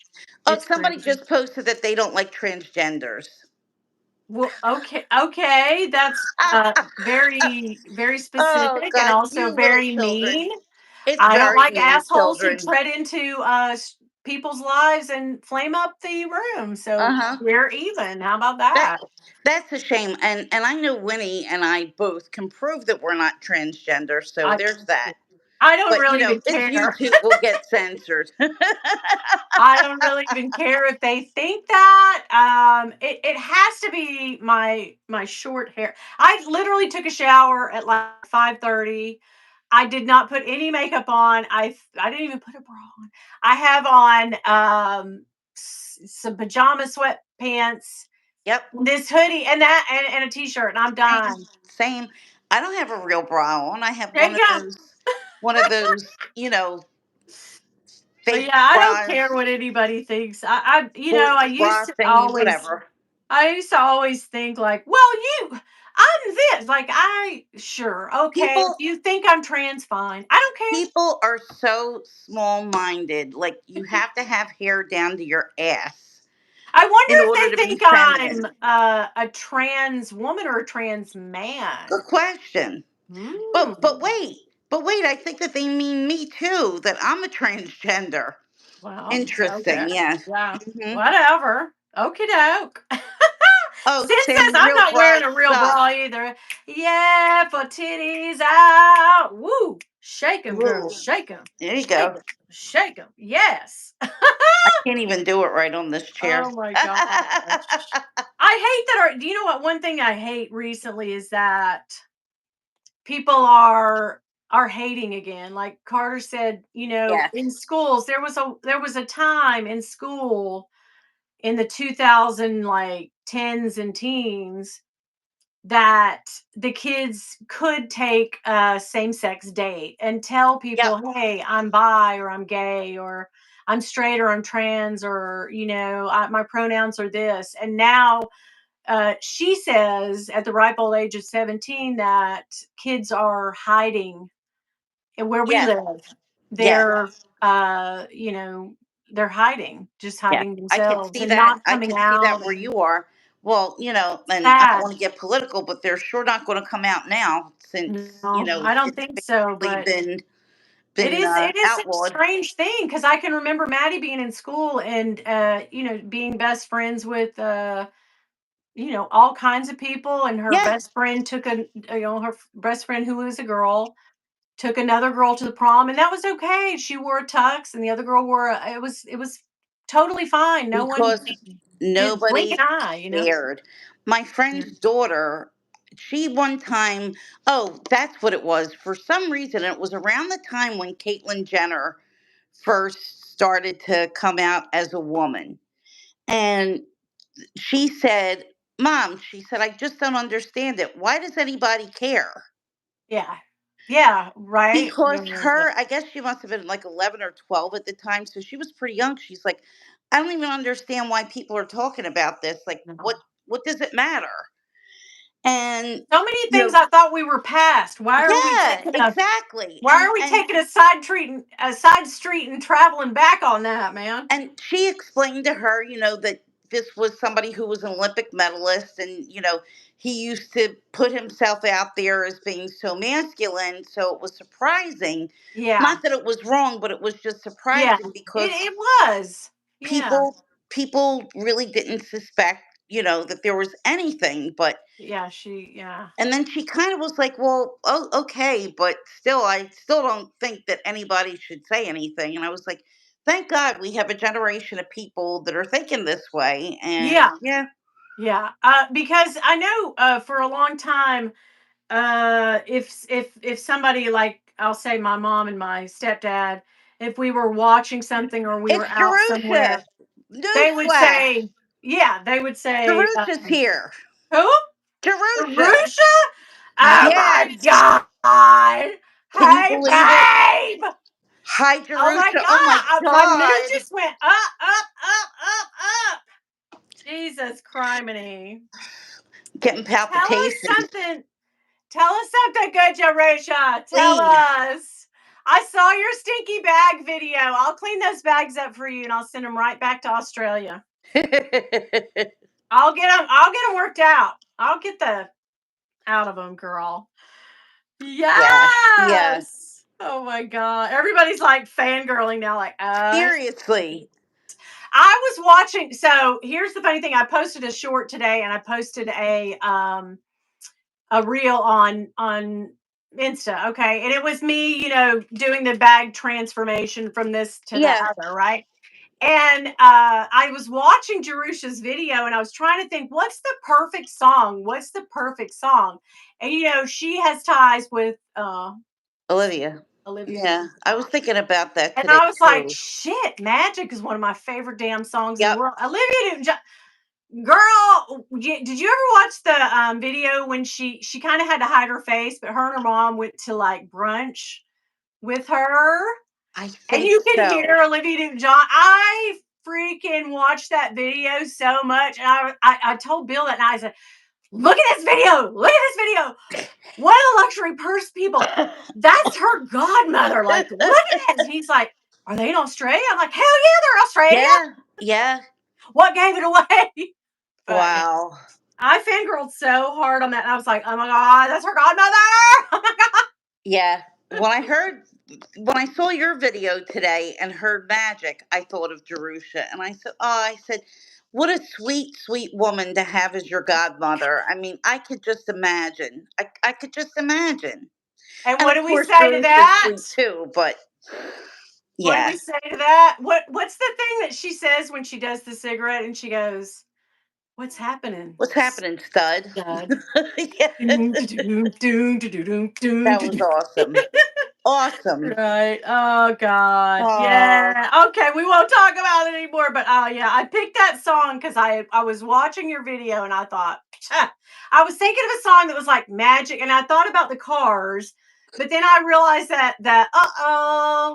S1: Oh,
S2: it's
S1: somebody
S2: crazy.
S1: just posted that they don't like transgenders.
S2: Well, okay, okay, that's, very, very
S1: Oh
S2: specific and
S1: God,
S2: also
S1: you little
S2: very
S1: children.
S2: mean.
S1: It's
S2: I don't
S1: very
S2: like
S1: mean,
S2: assholes who
S1: children.
S2: tread into, people's lives and flame up the room,
S1: Uh
S2: so
S1: huh.
S2: we're even. How about
S1: That
S2: that?
S1: that's a shame. And I know Winnie and I both can prove that we're not transgender. So
S2: I
S1: there's that.
S2: I don't
S1: But
S2: really even
S1: this
S2: care.
S1: YouTube will get censored.
S2: I don't really even care if they think that. It has to be my short hair. I literally took a shower at like 5:30. I did not put any makeup on. I didn't even put a bra on. I have on some pajama sweatpants,
S1: Yep.
S2: this hoodie, and that and a t-shirt, and I'm
S1: Same.
S2: done.
S1: Same. I don't have a real bra on. I have
S2: There you go.
S1: one of those,
S2: But yeah,
S1: fake
S2: I don't care
S1: bras,
S2: what anybody thinks. I
S1: sports
S2: used
S1: bra
S2: to
S1: thingy,
S2: always
S1: whatever.
S2: think like, well, I'm this. Like, sure, okay. If
S1: People
S2: you think I'm trans, fine. I don't care.
S1: people are so small minded. Like you have to have hair down to your ass
S2: I wonder
S1: in
S2: if
S1: order
S2: they
S1: to be
S2: think
S1: feminine.
S2: I'm a trans woman or a trans
S1: Good
S2: man.
S1: question. But
S2: Hmm.
S1: wait. But wait, I think that they mean me too, that I'm a transgender.
S2: Well, okay.
S1: Interesting, yes.
S2: Yeah.
S1: Hmm.
S2: Whatever. Okie doke.
S1: Oh,
S2: Sin says
S1: Sin,
S2: I'm
S1: real
S2: not wearing
S1: bras
S2: a real
S1: suck.
S2: bra either. Yeah, for titties out. Woo. Shake 'em, girl.
S1: Ooh,
S2: Shake 'em.
S1: there you
S2: Shake
S1: go.
S2: 'em. Shake 'em. Yes.
S1: Can't even do it right on this chair.
S2: Oh my gosh. I hate that do you know what one thing I hate recently is that people are hating again. Like Carter said,
S1: Yes.
S2: in schools there was a time in school in the 2000 like tens and teens that the kids could take a same-sex date and tell
S1: Yep.
S2: people, "Hey, I'm bi or I'm gay or I'm straight or I'm trans or my pronouns are this." And now she says at the ripe old age of 17 that kids are hiding and where we
S1: Yes.
S2: live.
S1: Yes.
S2: They're you know they're hiding, just
S1: Yeah.
S2: hiding
S1: I could
S2: themselves
S1: see
S2: and
S1: that.
S2: not
S1: I
S2: coming
S1: could see that
S2: out,
S1: where
S2: and
S1: you are. Well, and I don't
S2: sad.
S1: want to get political, but they're sure not going to come out now since,
S2: No, I don't
S1: it's
S2: think so,
S1: basically
S2: but
S1: been
S2: it is a
S1: outlawed.
S2: strange thing because I can remember Maddie being in school and being best friends with all kinds of people, and her
S1: Yeah.
S2: best friend took her best friend who was a girl took another girl to the prom, and that was okay. She wore a tux, and the other girl wore it was totally fine. No one
S1: Because
S2: did blink an
S1: nobody
S2: eye.
S1: cared. My
S2: Yeah.
S1: friend's daughter, she one time, oh, that's what it was. For some reason, it was around the time when Caitlyn Jenner first started to come out as a woman. And she said, Mom, she said, I just don't understand it. Why does anybody care?
S2: Yeah. Yeah, right.
S1: Because
S2: Yeah, yeah.
S1: I guess she must have been like 11 or 12 at the time. So she was pretty young. She's like, I don't even understand why people are talking about this. Like,
S2: No.
S1: what does it matter? And,
S2: So many
S1: you
S2: things
S1: know,
S2: I thought we were past. Why are we
S1: yeah,
S2: taking a
S1: exactly.
S2: why are we taking a side street and traveling back on that, man?
S1: And she explained to her, that this was somebody who was an Olympic medalist, and he used to put himself out there as being so masculine. So it was surprising,
S2: Yeah.
S1: not that it was wrong, but it was just
S2: Yeah.
S1: surprising
S2: It
S1: because
S2: it was. Yeah.
S1: people really didn't suspect, that there was anything. But
S2: Yeah, yeah.
S1: and then she kind of was like, well, oh, okay, but still, I still don't think that anybody should say anything. And I was like, thank God we have a generation of people that are thinking this way. And
S2: Yeah.
S1: yeah,
S2: Yeah. Because I know for a long time, if somebody, like, I'll say my mom and my stepdad, if we were watching something or we were
S1: it's
S2: out
S1: Jerusha.
S2: somewhere, they would
S1: Newsflash.
S2: say, yeah, they would say,
S1: Jerusha's here.
S2: who?
S1: Jerusha.
S2: Arusha? Oh
S1: Yes.
S2: my god!
S1: Can you
S2: Hey,
S1: believe it?
S2: babe!
S1: Hi,
S2: Oh my
S1: Jerusha. Oh my
S2: god! My mood
S1: God.
S2: just went up, up, up, up, up. Jesus criminy!
S1: Getting
S2: Tell us
S1: palpitations.
S2: something. Tell us something good, Jerusha. Tell
S1: Please.
S2: us. I saw your stinky bag video. I'll clean those bags up for you and I'll send them right back to Australia. I'll get them. I'll get them worked out. I'll get the out of them, girl.
S1: Yeah. Yeah.
S2: Yes. Oh my god. Everybody's like fangirling now. Like,
S1: Seriously.
S2: I was watching. So here's the funny thing. I posted a short today, and I posted a reel on Insta. Okay, and it was me, doing the bag transformation from this to the
S1: Yeah.
S2: other, right? And I was watching Jerusha's video, and I was trying to think, what's the perfect song? What's the perfect song? And she has ties with
S1: Olivia.
S2: Olivia
S1: Yeah. I was
S2: Newton-John.
S1: thinking about that
S2: And
S1: today
S2: I was like,
S1: too.
S2: shit, Magic is one of my favorite damn songs in the
S1: Yep.
S2: world. Olivia Newton-John, girl, did you ever watch the video when she kind of had to hide her face, but her and her mom went to like brunch with her,
S1: I
S2: and
S1: think
S2: you could
S1: so.
S2: hear Olivia Newton-John. I freaking watched that video so much, and I told Bill that night. I said, "Look at this video! Look at this video! What a luxury purse people! That's her godmother! Like, look at this!" And he's like, "Are they in Australia?" I'm like, "Hell yeah, they're Australia!
S1: Yeah. Yeah.
S2: What gave it away?" But yeah.
S1: Wow.
S2: I fangirled so hard on that, and I was like, "Oh my god, that's her godmother! Oh my god!"
S1: Yeah. When I saw your video today and heard Magic, I thought of Jerusha, and I said, what a sweet, sweet woman to have as your godmother. I mean, I could just imagine. I could just imagine.
S2: And
S1: And
S2: what
S1: of
S2: do we
S1: course,
S2: say to
S1: Jerusha's
S2: that?
S1: sweet too, but
S2: What do
S1: yeah.
S2: we say to that? What's the thing that she says when she does the cigarette and she goes, "What's happening,
S1: What's happening, stud?
S2: stud?"
S1: Yeah,
S2: Doom, doom, doom, doom, doom,
S1: that was
S2: doom.
S1: awesome. Awesome.
S2: Right. Oh God.
S1: Oh,
S2: Yeah. Okay. We won't talk about it anymore. But yeah, I picked that song because I was watching your video and I thought, I was thinking of a song that was like magic, and I thought about the Cars, but then I realized that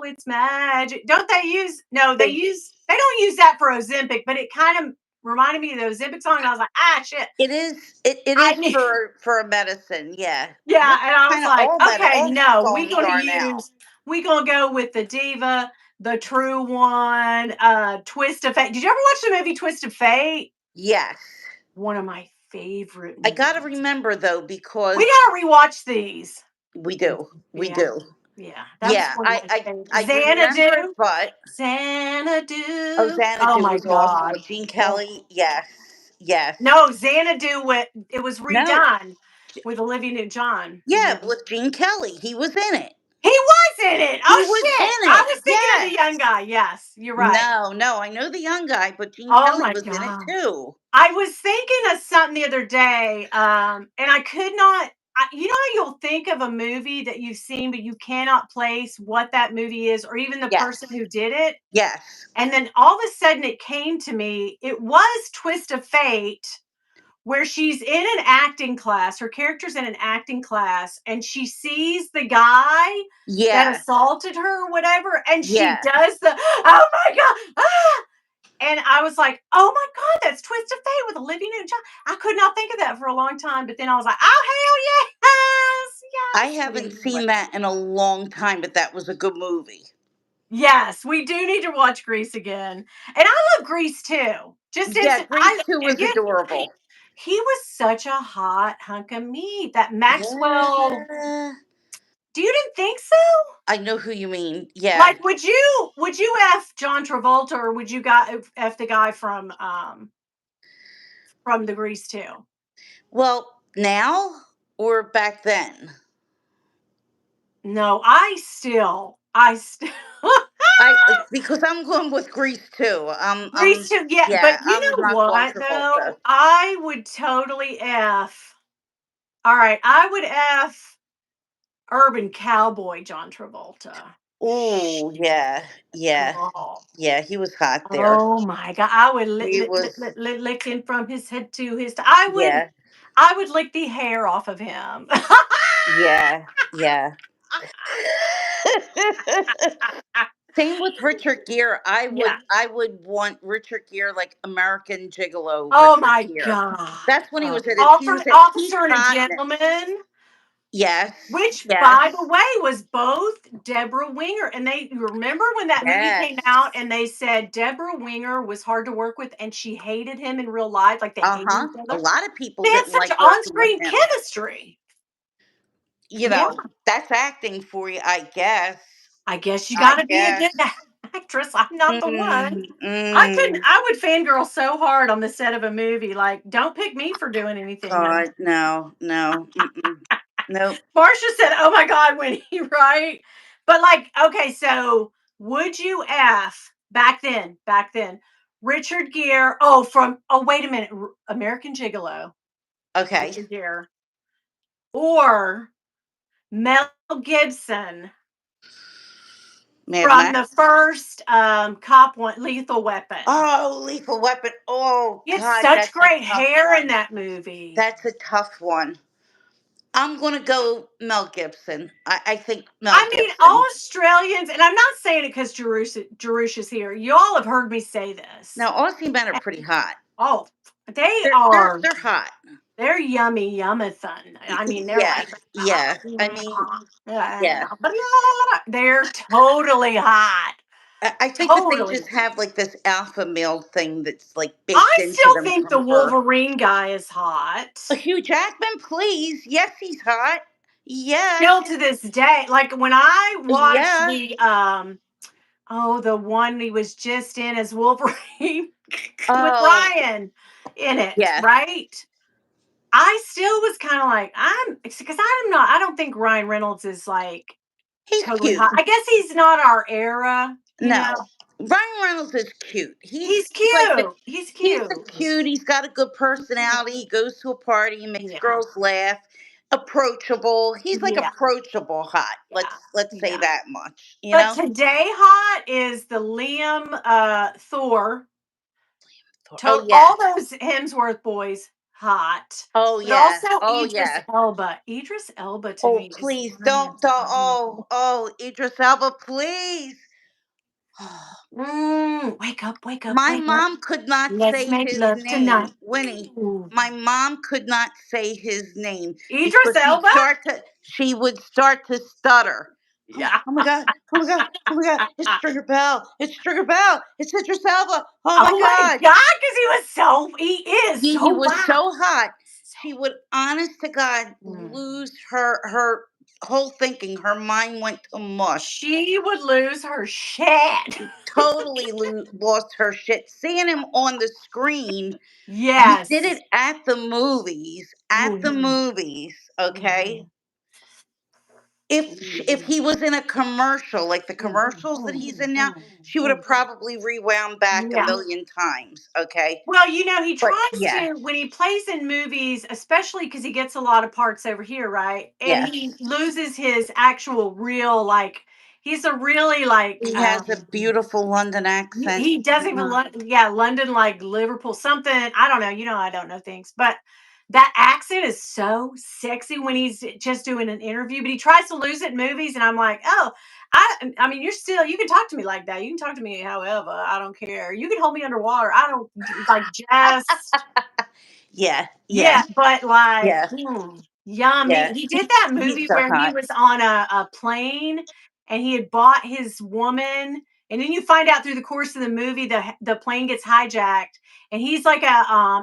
S2: it's magic. Don't they use? No,
S1: they
S2: they don't use that for Ozempic, but it kind of reminded me of the Ozempic song, and I was like, shit.
S1: it
S2: I
S1: is
S2: need
S1: for a medicine, yeah.
S2: Yeah,
S1: Which
S2: and I was
S1: kind of
S2: like, "Okay,
S1: all
S2: no,
S1: songs are now.
S2: we gonna go with the diva, the true one, Twist of Fate." Did you ever watch the movie Twist of Fate?
S1: Yes.
S2: One of my favorite
S1: I gotta
S2: movies.
S1: remember though,
S2: We
S1: because
S2: gotta rewatch these.
S1: we do. We
S2: Yeah,
S1: do.
S2: yeah, that was
S1: Yeah,
S2: one of my favorites.
S1: I do remember it,
S2: Xanadu,
S1: but oh,
S2: Xanadu. Oh
S1: Xanadu
S2: my
S1: was awesome
S2: god.
S1: with Gene
S2: Oh.
S1: Kelly. Yes. Yes.
S2: No, Xanadu, it was
S1: No.
S2: redone with Olivia Newton-John.
S1: Yeah, with Gene Kelly. He was in it.
S2: He was in it.
S1: He
S2: Oh
S1: was
S2: shit!
S1: in
S2: I
S1: it.
S2: was thinking of the young
S1: Yes.
S2: guy. Yes, you're right.
S1: No, no, I know the young guy, but Gene
S2: Oh
S1: Kelly
S2: my
S1: was in it
S2: god.
S1: too.
S2: I was thinking of something the other day, and I could not. You know how you'll think of a movie that you've seen, but you cannot place what that movie is, or even the
S1: Yes.
S2: person who did it.
S1: Yes.
S2: And then all of a sudden, it came to me. It was Twist of Fate, where she's in an acting class. Her character's in an acting class, and she sees the guy that
S1: Yeah.
S2: assaulted her, or whatever, and she
S1: Yeah.
S2: does the oh my god, ah! And I was like, oh my god, that's Twist of Fate with Olivia Newton-John. I could not think of that for a long time, but then I was like, oh hell yes,
S1: I
S2: yes. But
S1: haven't
S2: anyway,
S1: seen that in a long time, but that was a good movie.
S2: yes, we do need to watch Grease again, and I love Grease too. Just
S1: Yeah,
S2: instant.
S1: Grease 2 was
S2: Again,
S1: adorable.
S2: he was such a hot hunk of meat. That Maxwell.
S1: Yeah.
S2: Do you didn't think so?
S1: I know who you mean. Yeah.
S2: Like, would you f John Travolta, or would you f the guy from the Grease too?
S1: Well, now or back then?
S2: No, I still
S1: I because I'm going with Grease too.
S2: Grease too, yeah,
S1: Yeah,
S2: but you
S1: I'm
S2: know
S1: not going
S2: what
S1: Travolta.
S2: though? I would totally all right, I would Urban Cowboy John Travolta.
S1: Oh, yeah. Yeah.
S2: Girl.
S1: Yeah, he was hot there.
S2: Oh my god, I would
S1: He was
S2: lick him from his head to his
S1: yeah.
S2: I would lick the hair off of him.
S1: Yeah. Yeah. Same with Richard Gere.
S2: Yeah.
S1: I would want Richard Gere like American Gigolo
S2: Oh
S1: Richard
S2: my
S1: Gere.
S2: god.
S1: That's when he was at his
S2: Officer and a
S1: hotness.
S2: Gentleman.
S1: Yes.
S2: which,
S1: Yes.
S2: by the way, was both Deborah Winger. And they, you remember when that movie
S1: Yes.
S2: came out and they said Deborah Winger was hard to work with and she hated him in real life, like they hated
S1: Uh-huh.
S2: each
S1: A
S2: other?
S1: lot of people
S2: They had
S1: didn't
S2: such
S1: like working with
S2: on-screen
S1: him.
S2: chemistry.
S1: You
S2: Yeah,
S1: know, that's acting for you, I guess.
S2: I guess you
S1: I
S2: gotta be a
S1: guess.
S2: good actress. I'm not the one.
S1: Mm, mm.
S2: I would fangirl so hard on the set of a movie, like, don't pick me for doing anything, honey.
S1: God, no, no, mm-mm. Nope.
S2: Marcia said, "Oh my God, Winnie," right? But like, okay, so would you back then, Richard Gere? Oh, wait a minute, American Gigolo,
S1: Okay.
S2: Richard Gere, or Mel Gibson
S1: Mad
S2: from
S1: Max.
S2: the first cop one, Lethal Weapon.
S1: Oh, Lethal Weapon. Oh,
S2: He had
S1: God,
S2: such
S1: that's a
S2: great
S1: tough
S2: hair in
S1: one.
S2: that movie.
S1: That's a tough one. I'm gonna go Mel Gibson. I think Mel
S2: I mean, all
S1: Gibson.
S2: Australians, and I'm not saying it because Jerusha's here. Y'all have heard me say this.
S1: Now, Aussie men are pretty hot.
S2: Oh, they
S1: They're they're
S2: are.
S1: they're hot.
S2: They're yummy, yummathon. I mean, they're
S1: Yeah,
S2: like,
S1: yeah. I mean, yeah.
S2: they're totally hot.
S1: I think that they
S2: Totally.
S1: just have like this alpha male thing that's like baked
S2: I
S1: into
S2: still
S1: them
S2: think the
S1: from birth.
S2: Wolverine guy is hot.
S1: Hugh Jackman, please. Yes, he's hot. Yes.
S2: Still to this day. Like when I watched
S1: Yeah.
S2: the one he was just in as Wolverine with
S1: Oh,
S2: Ryan in it,
S1: yeah.
S2: right? I still was kind of like, because I don't think Ryan Reynolds is like
S1: He's
S2: totally
S1: cute.
S2: hot. I guess he's not our era, you know.
S1: No. Ryan Reynolds is cute.
S2: He's
S1: He's like the
S2: cute. He's
S1: he's the
S2: cute.
S1: cute. He's got a good personality. He goes to a party, he makes
S2: Yeah.
S1: girls laugh. Approachable. He's like
S2: Yeah.
S1: approachable hot.
S2: Yeah.
S1: Let's say
S2: Yeah.
S1: that much, you
S2: But
S1: know?
S2: today hot is the Liam Thor.
S1: Oh yeah.
S2: All those Hemsworth boys hot.
S1: Oh
S2: But
S1: yeah.
S2: also
S1: Oh
S2: Idris
S1: yeah.
S2: Elba. Idris Elba to
S1: Oh
S2: me is
S1: please don't
S2: wonderful.
S1: Idris Elba, please.
S2: Wake up, wake up,
S1: My
S2: wake up.
S1: mom could not
S2: Let's
S1: say
S2: make
S1: his
S2: love tonight.
S1: name, Winnie.
S2: Ooh.
S1: My mom could not say his name
S2: Idris
S1: because
S2: Elba?
S1: she would start to stutter.
S2: Yeah.
S1: Oh my god! Oh my god! Oh my god! It's Stringer Bell! It's Stringer Bell! It's Idris Elba! Oh my
S2: Oh my
S1: god!
S2: God, because he is
S1: He
S2: so
S1: was
S2: hot.
S1: so hot.
S2: So
S1: She would, honest to God,
S2: mm.
S1: lose her whole thinking. Her mind went to mush.
S2: She would lose her shit.
S1: Totally lost her shit. Seeing him on the screen, he did
S2: Yes.
S1: it at the movies. At the
S2: Mhm.
S1: movies, okay.
S2: Mhm.
S1: If
S2: Mhm.
S1: he was in a commercial, like the
S2: Mhm.
S1: commercials that he's
S2: Mhm.
S1: in now,
S2: Mhm.
S1: she would have
S2: Mhm.
S1: probably rewound back a
S2: Yeah.
S1: million times. Okay,
S2: Well, he
S1: but
S2: tries
S1: yeah,
S2: to when he plays in movies, especially because he gets a lot of parts over here, right? And
S1: yes,
S2: he loses his actual real, like, he's a really like
S1: he has a beautiful London accent.
S2: he doesn't even
S1: Mhm.
S2: yeah, London, like Liverpool, something. I don't know. I don't know things, but that accent is so sexy when he's just doing an interview. But he tries to lose it in movies, and I'm like, oh, I mean, you can talk to me like that. You can talk to me however. I don't care. You can hold me underwater. I don't like just
S1: Yeah, yeah,
S2: yeah, but like,
S1: yeah,
S2: yummy.
S1: yeah.
S2: He did that
S1: He's
S2: movie
S1: so
S2: where he
S1: hot.
S2: was on a plane and he had bought his woman, and then you find out through the course of the movie the plane gets hijacked, and he's like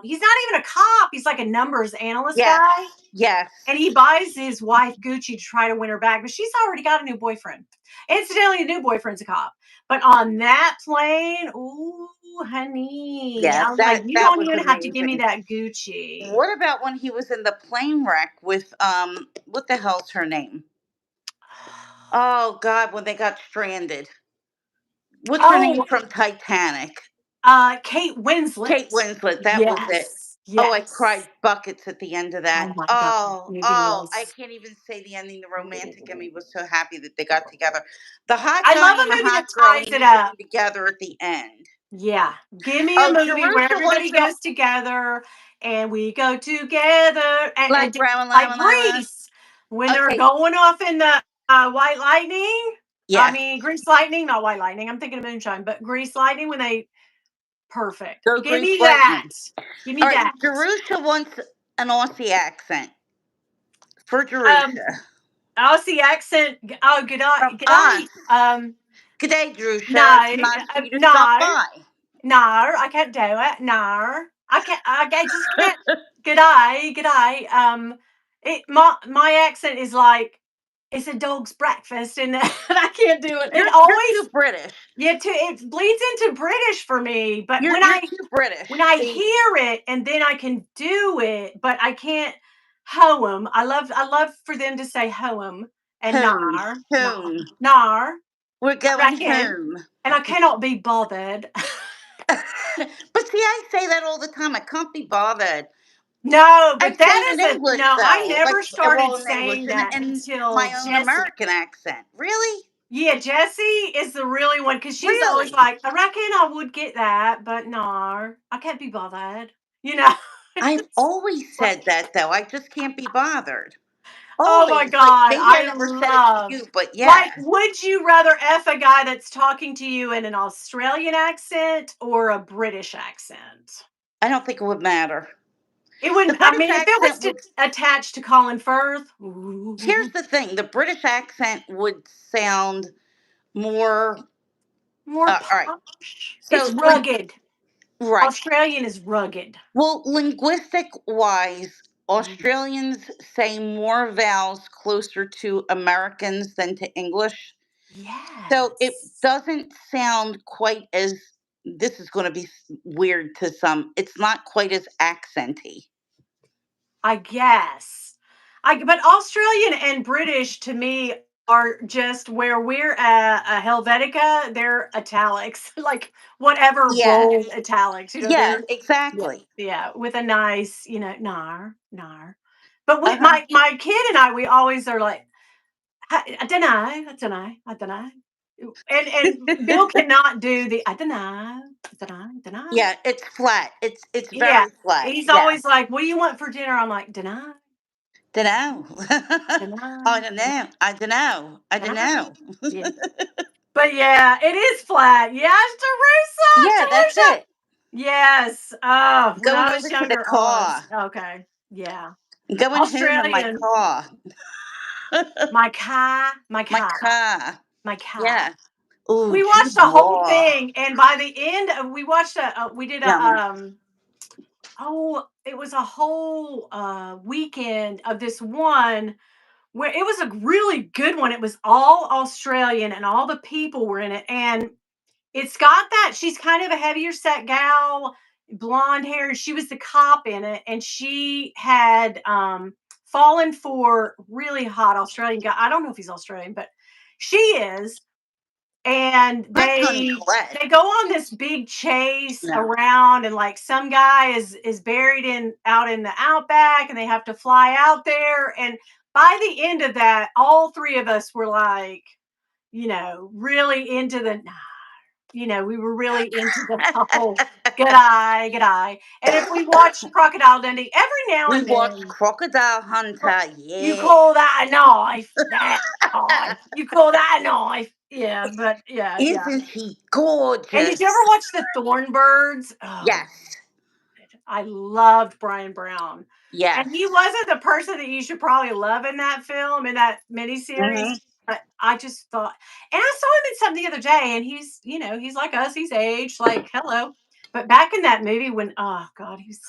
S2: he's not even a cop. He's like a numbers analyst
S1: Yes,
S2: guy,
S1: yes.
S2: and he buys his wife Gucci to try to win her back, but she's already got a new boyfriend. Incidentally, the new boyfriend's a cop. But on that plane, ooh, honey,
S1: Yeah,
S2: I was like, you
S1: that
S2: don't
S1: was
S2: even have to give me
S1: amazing.
S2: that Gucci.
S1: What about when he was in the plane wreck with what the hell's her name? Oh God, when they got stranded. What's her name
S2: Oh,
S1: from Titanic?
S2: Kate
S1: Kate
S2: Winslet.
S1: Winslet. That was it.
S2: Yes,
S1: Oh, I cried
S2: yes.
S1: buckets at the end of that.
S2: Oh my god,
S1: Oh,
S2: movie
S1: oh, I
S2: was.
S1: can't even say the ending. The romantic in me was so happy that they got together. The hot
S2: I
S1: guy
S2: love
S1: and the
S2: a movie
S1: hot
S2: that
S1: girl, they
S2: ties it
S1: need to
S2: up.
S1: be together at the end.
S2: Yeah, give me a
S1: Oh,
S2: movie where
S1: Jerusha wants
S2: everybody
S1: to
S2: goes together and we go together,
S1: like brown
S2: like
S1: lemon lemon.
S2: Grease when they're
S1: Okay,
S2: going off in the White Lightning. I
S1: yes.
S2: mean, Grease Lightning, not White Lightning. I'm thinking of Moonshine, but Grease Lightning when they perfect.
S1: Go
S2: Give
S1: Grease
S2: me that.
S1: Lightning.
S2: Give
S1: All
S2: me
S1: right,
S2: that.
S1: Jerusha wants an Aussie accent. For
S2: Um,
S1: Jerusha.
S2: Aussie accent. Oh,
S1: From
S2: good
S1: us.
S2: eye.
S1: G'day,
S2: No,
S1: Jerusha. It's nice for you to stop
S2: no,
S1: by.
S2: no. I can't do it. No, I can't. I just can't. Good eye. Good eye. My accent is like it's a dog's breakfast, and I can't do it. It
S1: You're
S2: always
S1: too British.
S2: yeah. It bleeds into British for me, but
S1: You're too
S2: when
S1: British.
S2: I
S1: See,
S2: hear it and then I can do it, but I can't hoem. I love for them to say hoem and
S1: home,
S2: nar,
S1: home.
S2: nar.
S1: We're
S2: I
S1: going
S2: reckon,
S1: home.
S2: and I cannot be bothered.
S1: But see, I say that all the time. I can't be bothered.
S2: No,
S1: I
S2: but
S1: say it
S2: that
S1: in
S2: is a
S1: English
S2: no. I
S1: though, like
S2: never started
S1: well, in English
S2: saying
S1: and
S2: that
S1: in
S2: until
S1: my own
S2: Jessie.
S1: American accent. Really,
S2: Yeah, Jessie is the really one because she's always
S1: really.
S2: like, I reckon I would get that, but no, I can't be bothered. You know,
S1: I've
S2: it's
S1: always
S2: like,
S1: said that though. I just can't be bothered.
S2: oh my
S1: Always. Like
S2: god,
S1: maybe I
S2: I
S1: never said it to
S2: love.
S1: you, but
S2: Like,
S1: yes.
S2: would you rather f a guy that's talking to you in an Australian accent or a British accent?
S1: I don't think it would matter.
S2: It
S1: The
S2: wouldn't. I
S1: British
S2: mean, if it was
S1: accent
S2: to
S1: would.
S2: attach to Colin Firth,
S1: Here's
S2: ooh,
S1: the thing: the British accent would sound more.
S2: more
S1: All right.
S2: posh. It's
S1: So,
S2: rugged.
S1: right.
S2: Australian is rugged.
S1: Well, linguistic wise,
S2: Mm.
S1: Australians say more vowels closer to Americans than to English. So it
S2: Yes,
S1: doesn't sound quite as. This is going to be weird to some. It's not quite as accenty.
S2: I guess. But Australian and British to me are just where we're at Helvetica, they're italics, like whatever
S1: Yes.
S2: bold italics,
S1: Yes,
S2: yeah,
S1: exactly.
S2: yeah, with a nice, nar, nar. But
S1: Uh
S2: we,
S1: huh.
S2: my kid and I, we always are like, I don't know, I don't know, I don't know. And Bill cannot do the I don't know, I don't know, I don't know.
S1: Yeah, it's flat. It's
S2: Yeah,
S1: very flat.
S2: he's
S1: Yes.
S2: always like, "What do you want for dinner?" I'm like, "Dunno,
S1: Dunno. I
S2: dunno,
S1: don't know. I don't know. I don't
S2: dunno."
S1: know.
S2: Yeah, but yeah, it is flat. Yes, Teresa,
S1: Yeah, that's
S2: Teresa.
S1: it.
S2: Yes. When
S1: Going
S2: I was
S1: over to the
S2: younger, oh,
S1: car.
S2: okay. Yeah.
S1: Going home in my
S2: Australian,
S1: car.
S2: my car, my
S1: My
S2: car,
S1: car.
S2: my car.
S1: Yeah. Ooh,
S2: We watched
S1: Jude
S2: the whole
S1: Law.
S2: thing, and by the end, we watched we did
S1: Yummy.
S2: oh, it was a whole weekend of this one where it was a really good one. It was all Australian and all the people were in it. And it's got that she's kind of a heavier set gal, blonde hair, and she was the cop in it. And she had fallen for really hot Australian guy. I don't know if he's Australian, but she is, and
S1: Not Tony Collette.
S2: they go on this big chase
S1: No.
S2: around, and like some guy is buried in out in the outback, and they have to fly out there. And by the end of that, all three of us were like, really into the we were really into the whole good eye, good eye. And if we watched Crocodile Dundee every now
S1: We
S2: and
S1: watched
S2: then,
S1: Crocodile
S2: "Oh,
S1: Hunter.
S2: you
S1: Yeah.
S2: call that a knife? That knife? You call that a knife?" Yeah, but yeah, yeah.
S1: Isn't he
S2: And did
S1: gorgeous?
S2: you ever watch the Thornbirds? Oh,
S1: Yes.
S2: I loved Brian Brown. And
S1: Yes.
S2: he wasn't the person that you should probably love in that film, in that miniseries.
S1: Hmm.
S2: But I just thought, and I saw him in something the other day, and he's like us, he's aged, like, hello. But back in that movie when, oh God, he was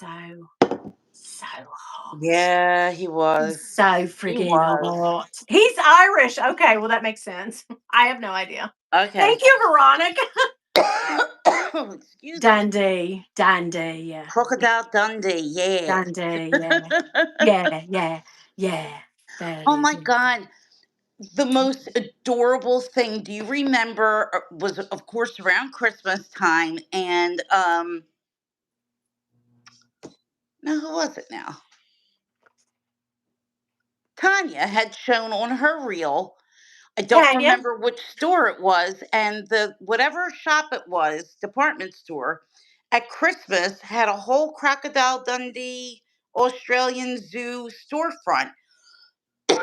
S2: so hot.
S1: Yeah, he was.
S2: He's so
S1: He
S2: freaking
S1: was.
S2: hot. He's Irish. Okay, well, that makes sense. I have no idea.
S1: Okay.
S2: Thank you, Veronica.
S1: Excuse me.
S2: Dandy, dandy, yeah, yeah,
S1: Crocodile Dundee. Yeah.
S2: dandy, yeah, yeah, yeah, yeah. There it
S1: Oh
S2: is.
S1: my God. The most adorable thing. Do you remember? Was of course around Christmas time, and now who was it now? Tanya had shown on her reel. I don't
S2: Tanya,
S1: remember which store it was, and the whatever shop it was, department store, at Christmas had a whole Crocodile Dundee Australian Zoo storefront.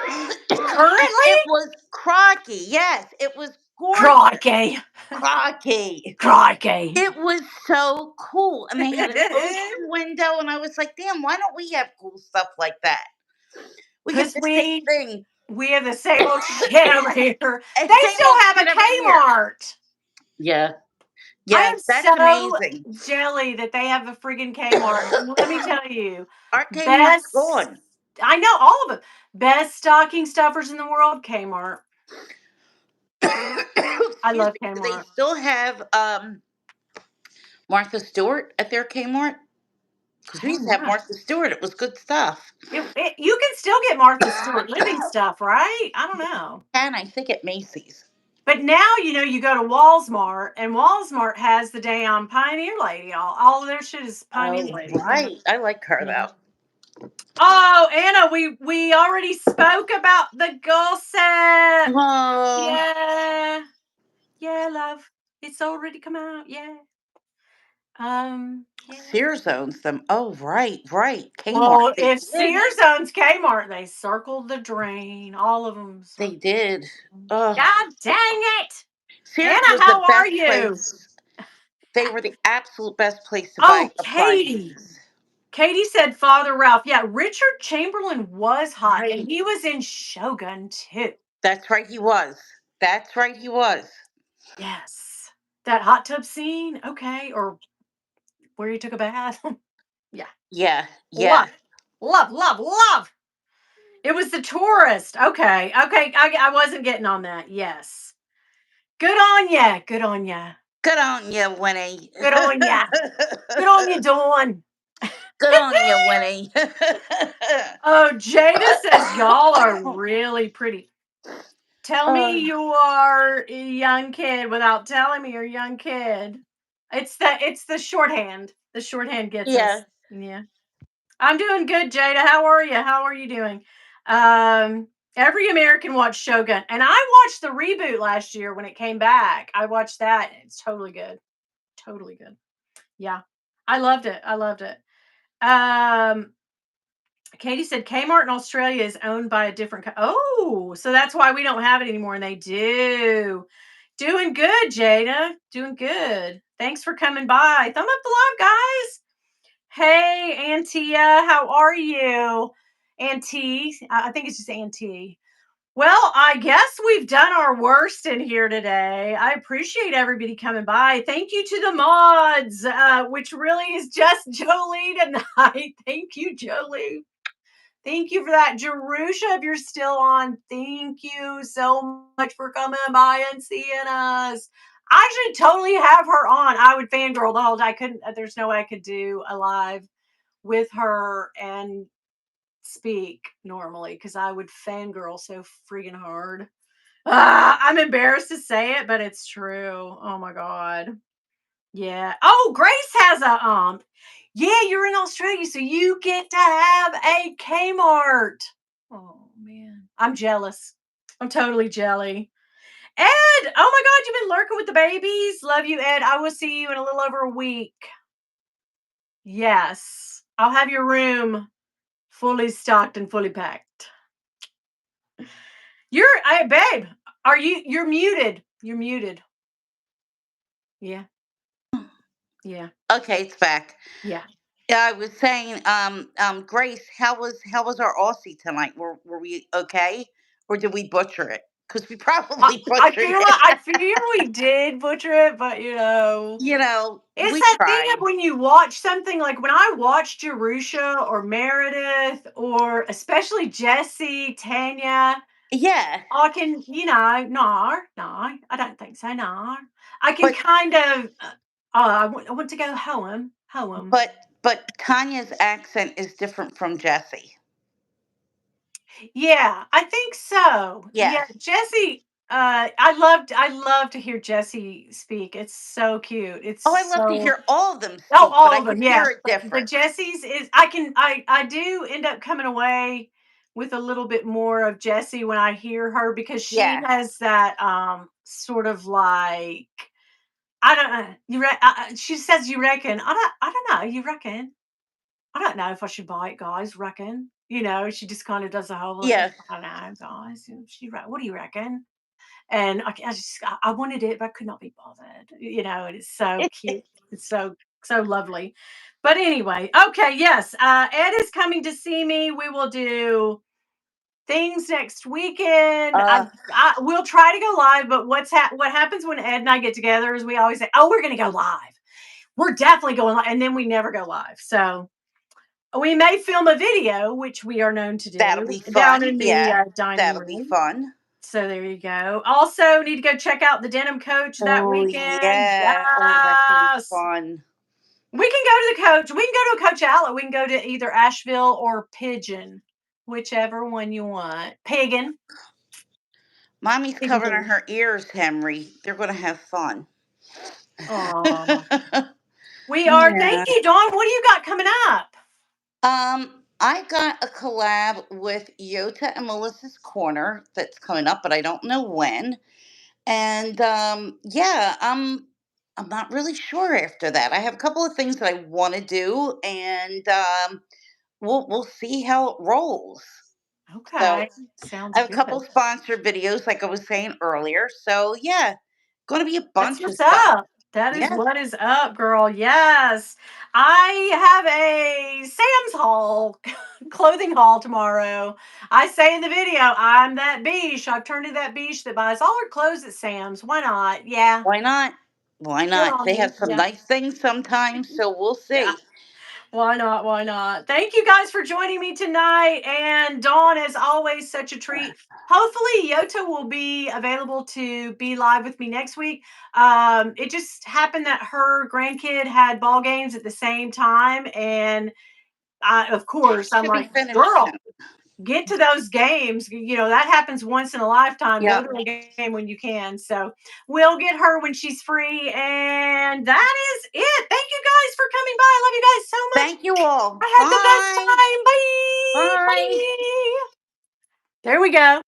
S1: And
S2: currently,
S1: it was crocky. Yes, it was gorgeous.
S2: crikey,
S1: Crocky.
S2: crikey.
S1: It was so cool. And they had an ocean window, and I was like, damn, why don't we have cool stuff like that? We get
S2: Because
S1: the same thing.
S2: we have the same old shit over here.
S1: And
S2: They
S1: same
S2: still
S1: old
S2: have
S1: shit
S2: a
S1: over here.
S2: Kmart.
S1: Yeah.
S2: I
S1: Yes,
S2: am
S1: that's
S2: so
S1: amazing.
S2: jelly that they have a friggin' Kmart. Let me tell you,
S1: Our Kmart's
S2: best.
S1: gone.
S2: I know all of them. Best stocking stuffers in the world, Kmart. I
S1: Excuse
S2: love
S1: me. Do they
S2: Kmart.
S1: still have Martha Stewart at their Kmart? Because
S2: I
S1: we
S2: don't
S1: used to have
S2: know.
S1: Martha Stewart. It was good stuff.
S2: You can still get Martha Stewart living stuff, right? I don't know.
S1: And I think at Macy's.
S2: But now you go to Walmart, and Walmart has the damn Pioneer Lady. All of their shit is Pioneer
S1: Oh,
S2: Lady. Yeah,
S1: right. I like her
S2: yeah.
S1: though.
S2: Oh, Anna, we already spoke about the gossip.
S1: Oh,
S2: Yeah, yeah, love. It's already come out. Yeah. Yeah.
S1: Sears owns them. Oh, right, right. Kmart.
S2: Well,
S1: They
S2: if
S1: did.
S2: Sears owns Kmart, they circled the drain. All of them
S1: They
S2: circled.
S1: did. Oh,
S2: God dang it!
S1: Sears
S2: Anna,
S1: was the
S2: how are
S1: best
S2: you?
S1: place. They were the absolute best place to buy
S2: Oh, Katie.
S1: appliances.
S2: Katie said Father Ralph. Yeah, Richard Chamberlain was hot, and
S1: Right.
S2: he was in Shogun too.
S1: That's right, he was. That's right, he was.
S2: Yes. That hot tub scene, okay, or where he took a bath. Yeah.
S1: Yeah, yeah.
S2: Love it. Love, love, love. It was the tourist. Okay. Okay. I wasn't getting on that. Yes. Good on ya. Good on ya.
S1: Good on you, Winnie.
S2: Good on ya. Good on you, Dawn.
S1: Good on you, Winnie.
S2: Oh, Jada says y'all are really pretty. Tell me
S1: uh,
S2: you are a young kid without telling me you're a young kid. It's the shorthand. The shorthand gets
S1: yeah,
S2: us. Yeah. I'm doing good, Jada. How are you? How are you doing? Every American watched Shogun, and I watched the reboot last year when it came back. I watched that. It's totally good. Totally good. Yeah. I loved it. I loved it. Um, Katie said Kmart in Australia is owned by a different oh, so that's why we don't have it anymore, and they do. Doing good, Jada. Doing good. Thanks for coming by. Thumb up the love, guys. Hey, Antia, how are you? Auntie, I think it's just Auntie. Well, I guess we've done our worst in here today. I appreciate everybody coming by. Thank you to the mods, which really is just Jolie tonight. Thank you, Jolie. Thank you for that. Jerusha, if you're still on, thank you so much for coming by and seeing us. I should totally have her on. I would fangirl the whole day. I couldn't, there's no way I could do a live with her and speak normally because I would fangirl so freaking hard. I'm embarrassed to say it, but it's true. Oh my God. Yeah. Oh, Grace has a yeah, you're in Australia, so you get to have a Kmart. Oh man. I'm jealous. I'm totally jelly. Ed, oh my God, you've been lurking with the babies. Love you, Ed. I will see you in a little over a week. Yes. I'll have your room fully stocked and fully packed. Babe, you're muted. You're muted. Yeah. Yeah.
S1: okay, it's back.
S2: Yeah.
S1: Yeah, I was saying, Grace, how was our Aussie tonight? Were we okay, or did we butcher it? Because we probably butchered it.
S2: I feel we did butcher it, but it's
S1: We
S2: that thing of
S1: tried.
S2: when you watch something like when I watched Jerusha or Meredith or especially Jesse, Tanya,
S1: Yeah,
S2: I can, no, I don't think so, no. I can
S1: but
S2: kind of, I want to go home, home.
S1: but Tanya's accent is different from Jesse.
S2: Yeah, I think so.
S1: Yeah.
S2: Yeah, Jesse, I love to hear Jesse speak. It's so cute. It's
S1: Oh, I love to
S2: so
S1: hear all of them
S2: oh,
S1: speak, but
S2: all
S1: I
S2: of them,
S1: could
S2: yeah.
S1: hear it
S2: But
S1: different.
S2: Jesse's is I do end up coming away with a little bit more of Jessie when I hear her because she
S1: Yeah.
S2: has that sort of like I don't know. She says you reckon. I don't know. You reckon. I don't know if I should buy it, guys. Reckon. She just kind of does the whole like,
S1: Yeah.
S2: I don't know, guys. What do you reckon? And I wanted it, but I could not be bothered. And it's so cute. It's so lovely. But anyway, okay, yes. Ed is coming to see me. We will do. things next weekend.
S1: Uh,
S2: We'll try to go live, but what happens when Ed and I get together is we always say, "Oh, we're going to go live. We're definitely going live," and then we never go live. So we may film a video, which we are known to
S1: that'll
S2: do
S1: be
S2: down
S1: fun.
S2: in the
S1: Yeah,
S2: dining
S1: that'll be
S2: room.
S1: fun.
S2: So there you go. Also, need to go check out the denim coach that
S1: Oh
S2: weekend.
S1: yeah. Oh, that's gonna be
S2: Yes.
S1: fun.
S2: We can go to the coach. We can go to a coach outlet. We can go to either Asheville or Pigeon, whichever one you want. Piggin.
S1: Mommy's
S2: Piggin,
S1: covering
S2: piggin.
S1: her ears, Henry. They're gonna have fun.
S2: Oh, we are. Thank
S1: Yeah.
S2: you, Dawn. What do you got coming up?
S1: I got a collab with Yota and Melissa's Corner that's coming up, but I don't know when. And yeah, I'm not really sure after that. I have a couple of things that I want to do, and we'll see how it rolls. So
S2: Okay. Sounds
S1: I have a couple
S2: good.
S1: sponsored videos, like I was saying earlier. So yeah, going to be a
S2: That's
S1: bunch of
S2: what's
S1: stuff.
S2: up. That is
S1: Yeah,
S2: what is up, girl. Yes. I have a Sam's haul, clothing haul tomorrow. I say in the video, I'm that biche. I've turned into that biche that buys all her clothes at Sam's. Why not? Yeah.
S1: why not? Why
S2: Good
S1: not?
S2: on
S1: They
S2: me.
S1: have some
S2: Yeah.
S1: nice things sometimes, so we'll
S2: Yeah.
S1: see.
S2: Why not? Why not? Thank you guys for joining me tonight. And Dawn, as always, such a treat. Hopefully, Yota will be available to be live with me next week. It just happened that her grandkid had ball games at the same time. And of course, I'm
S1: Should be
S2: like,
S1: finished
S2: girl,
S1: soon.
S2: get to those games. That happens once in a lifetime. Go
S1: Yep.
S2: to a game when you can. So we'll get her when she's free. And that is it. Thank you guys for coming by. I love you guys so much.
S1: Thank you all.
S2: I had the best
S1: Bye.
S2: time. Bye.
S1: Bye.
S2: Bye. There we go.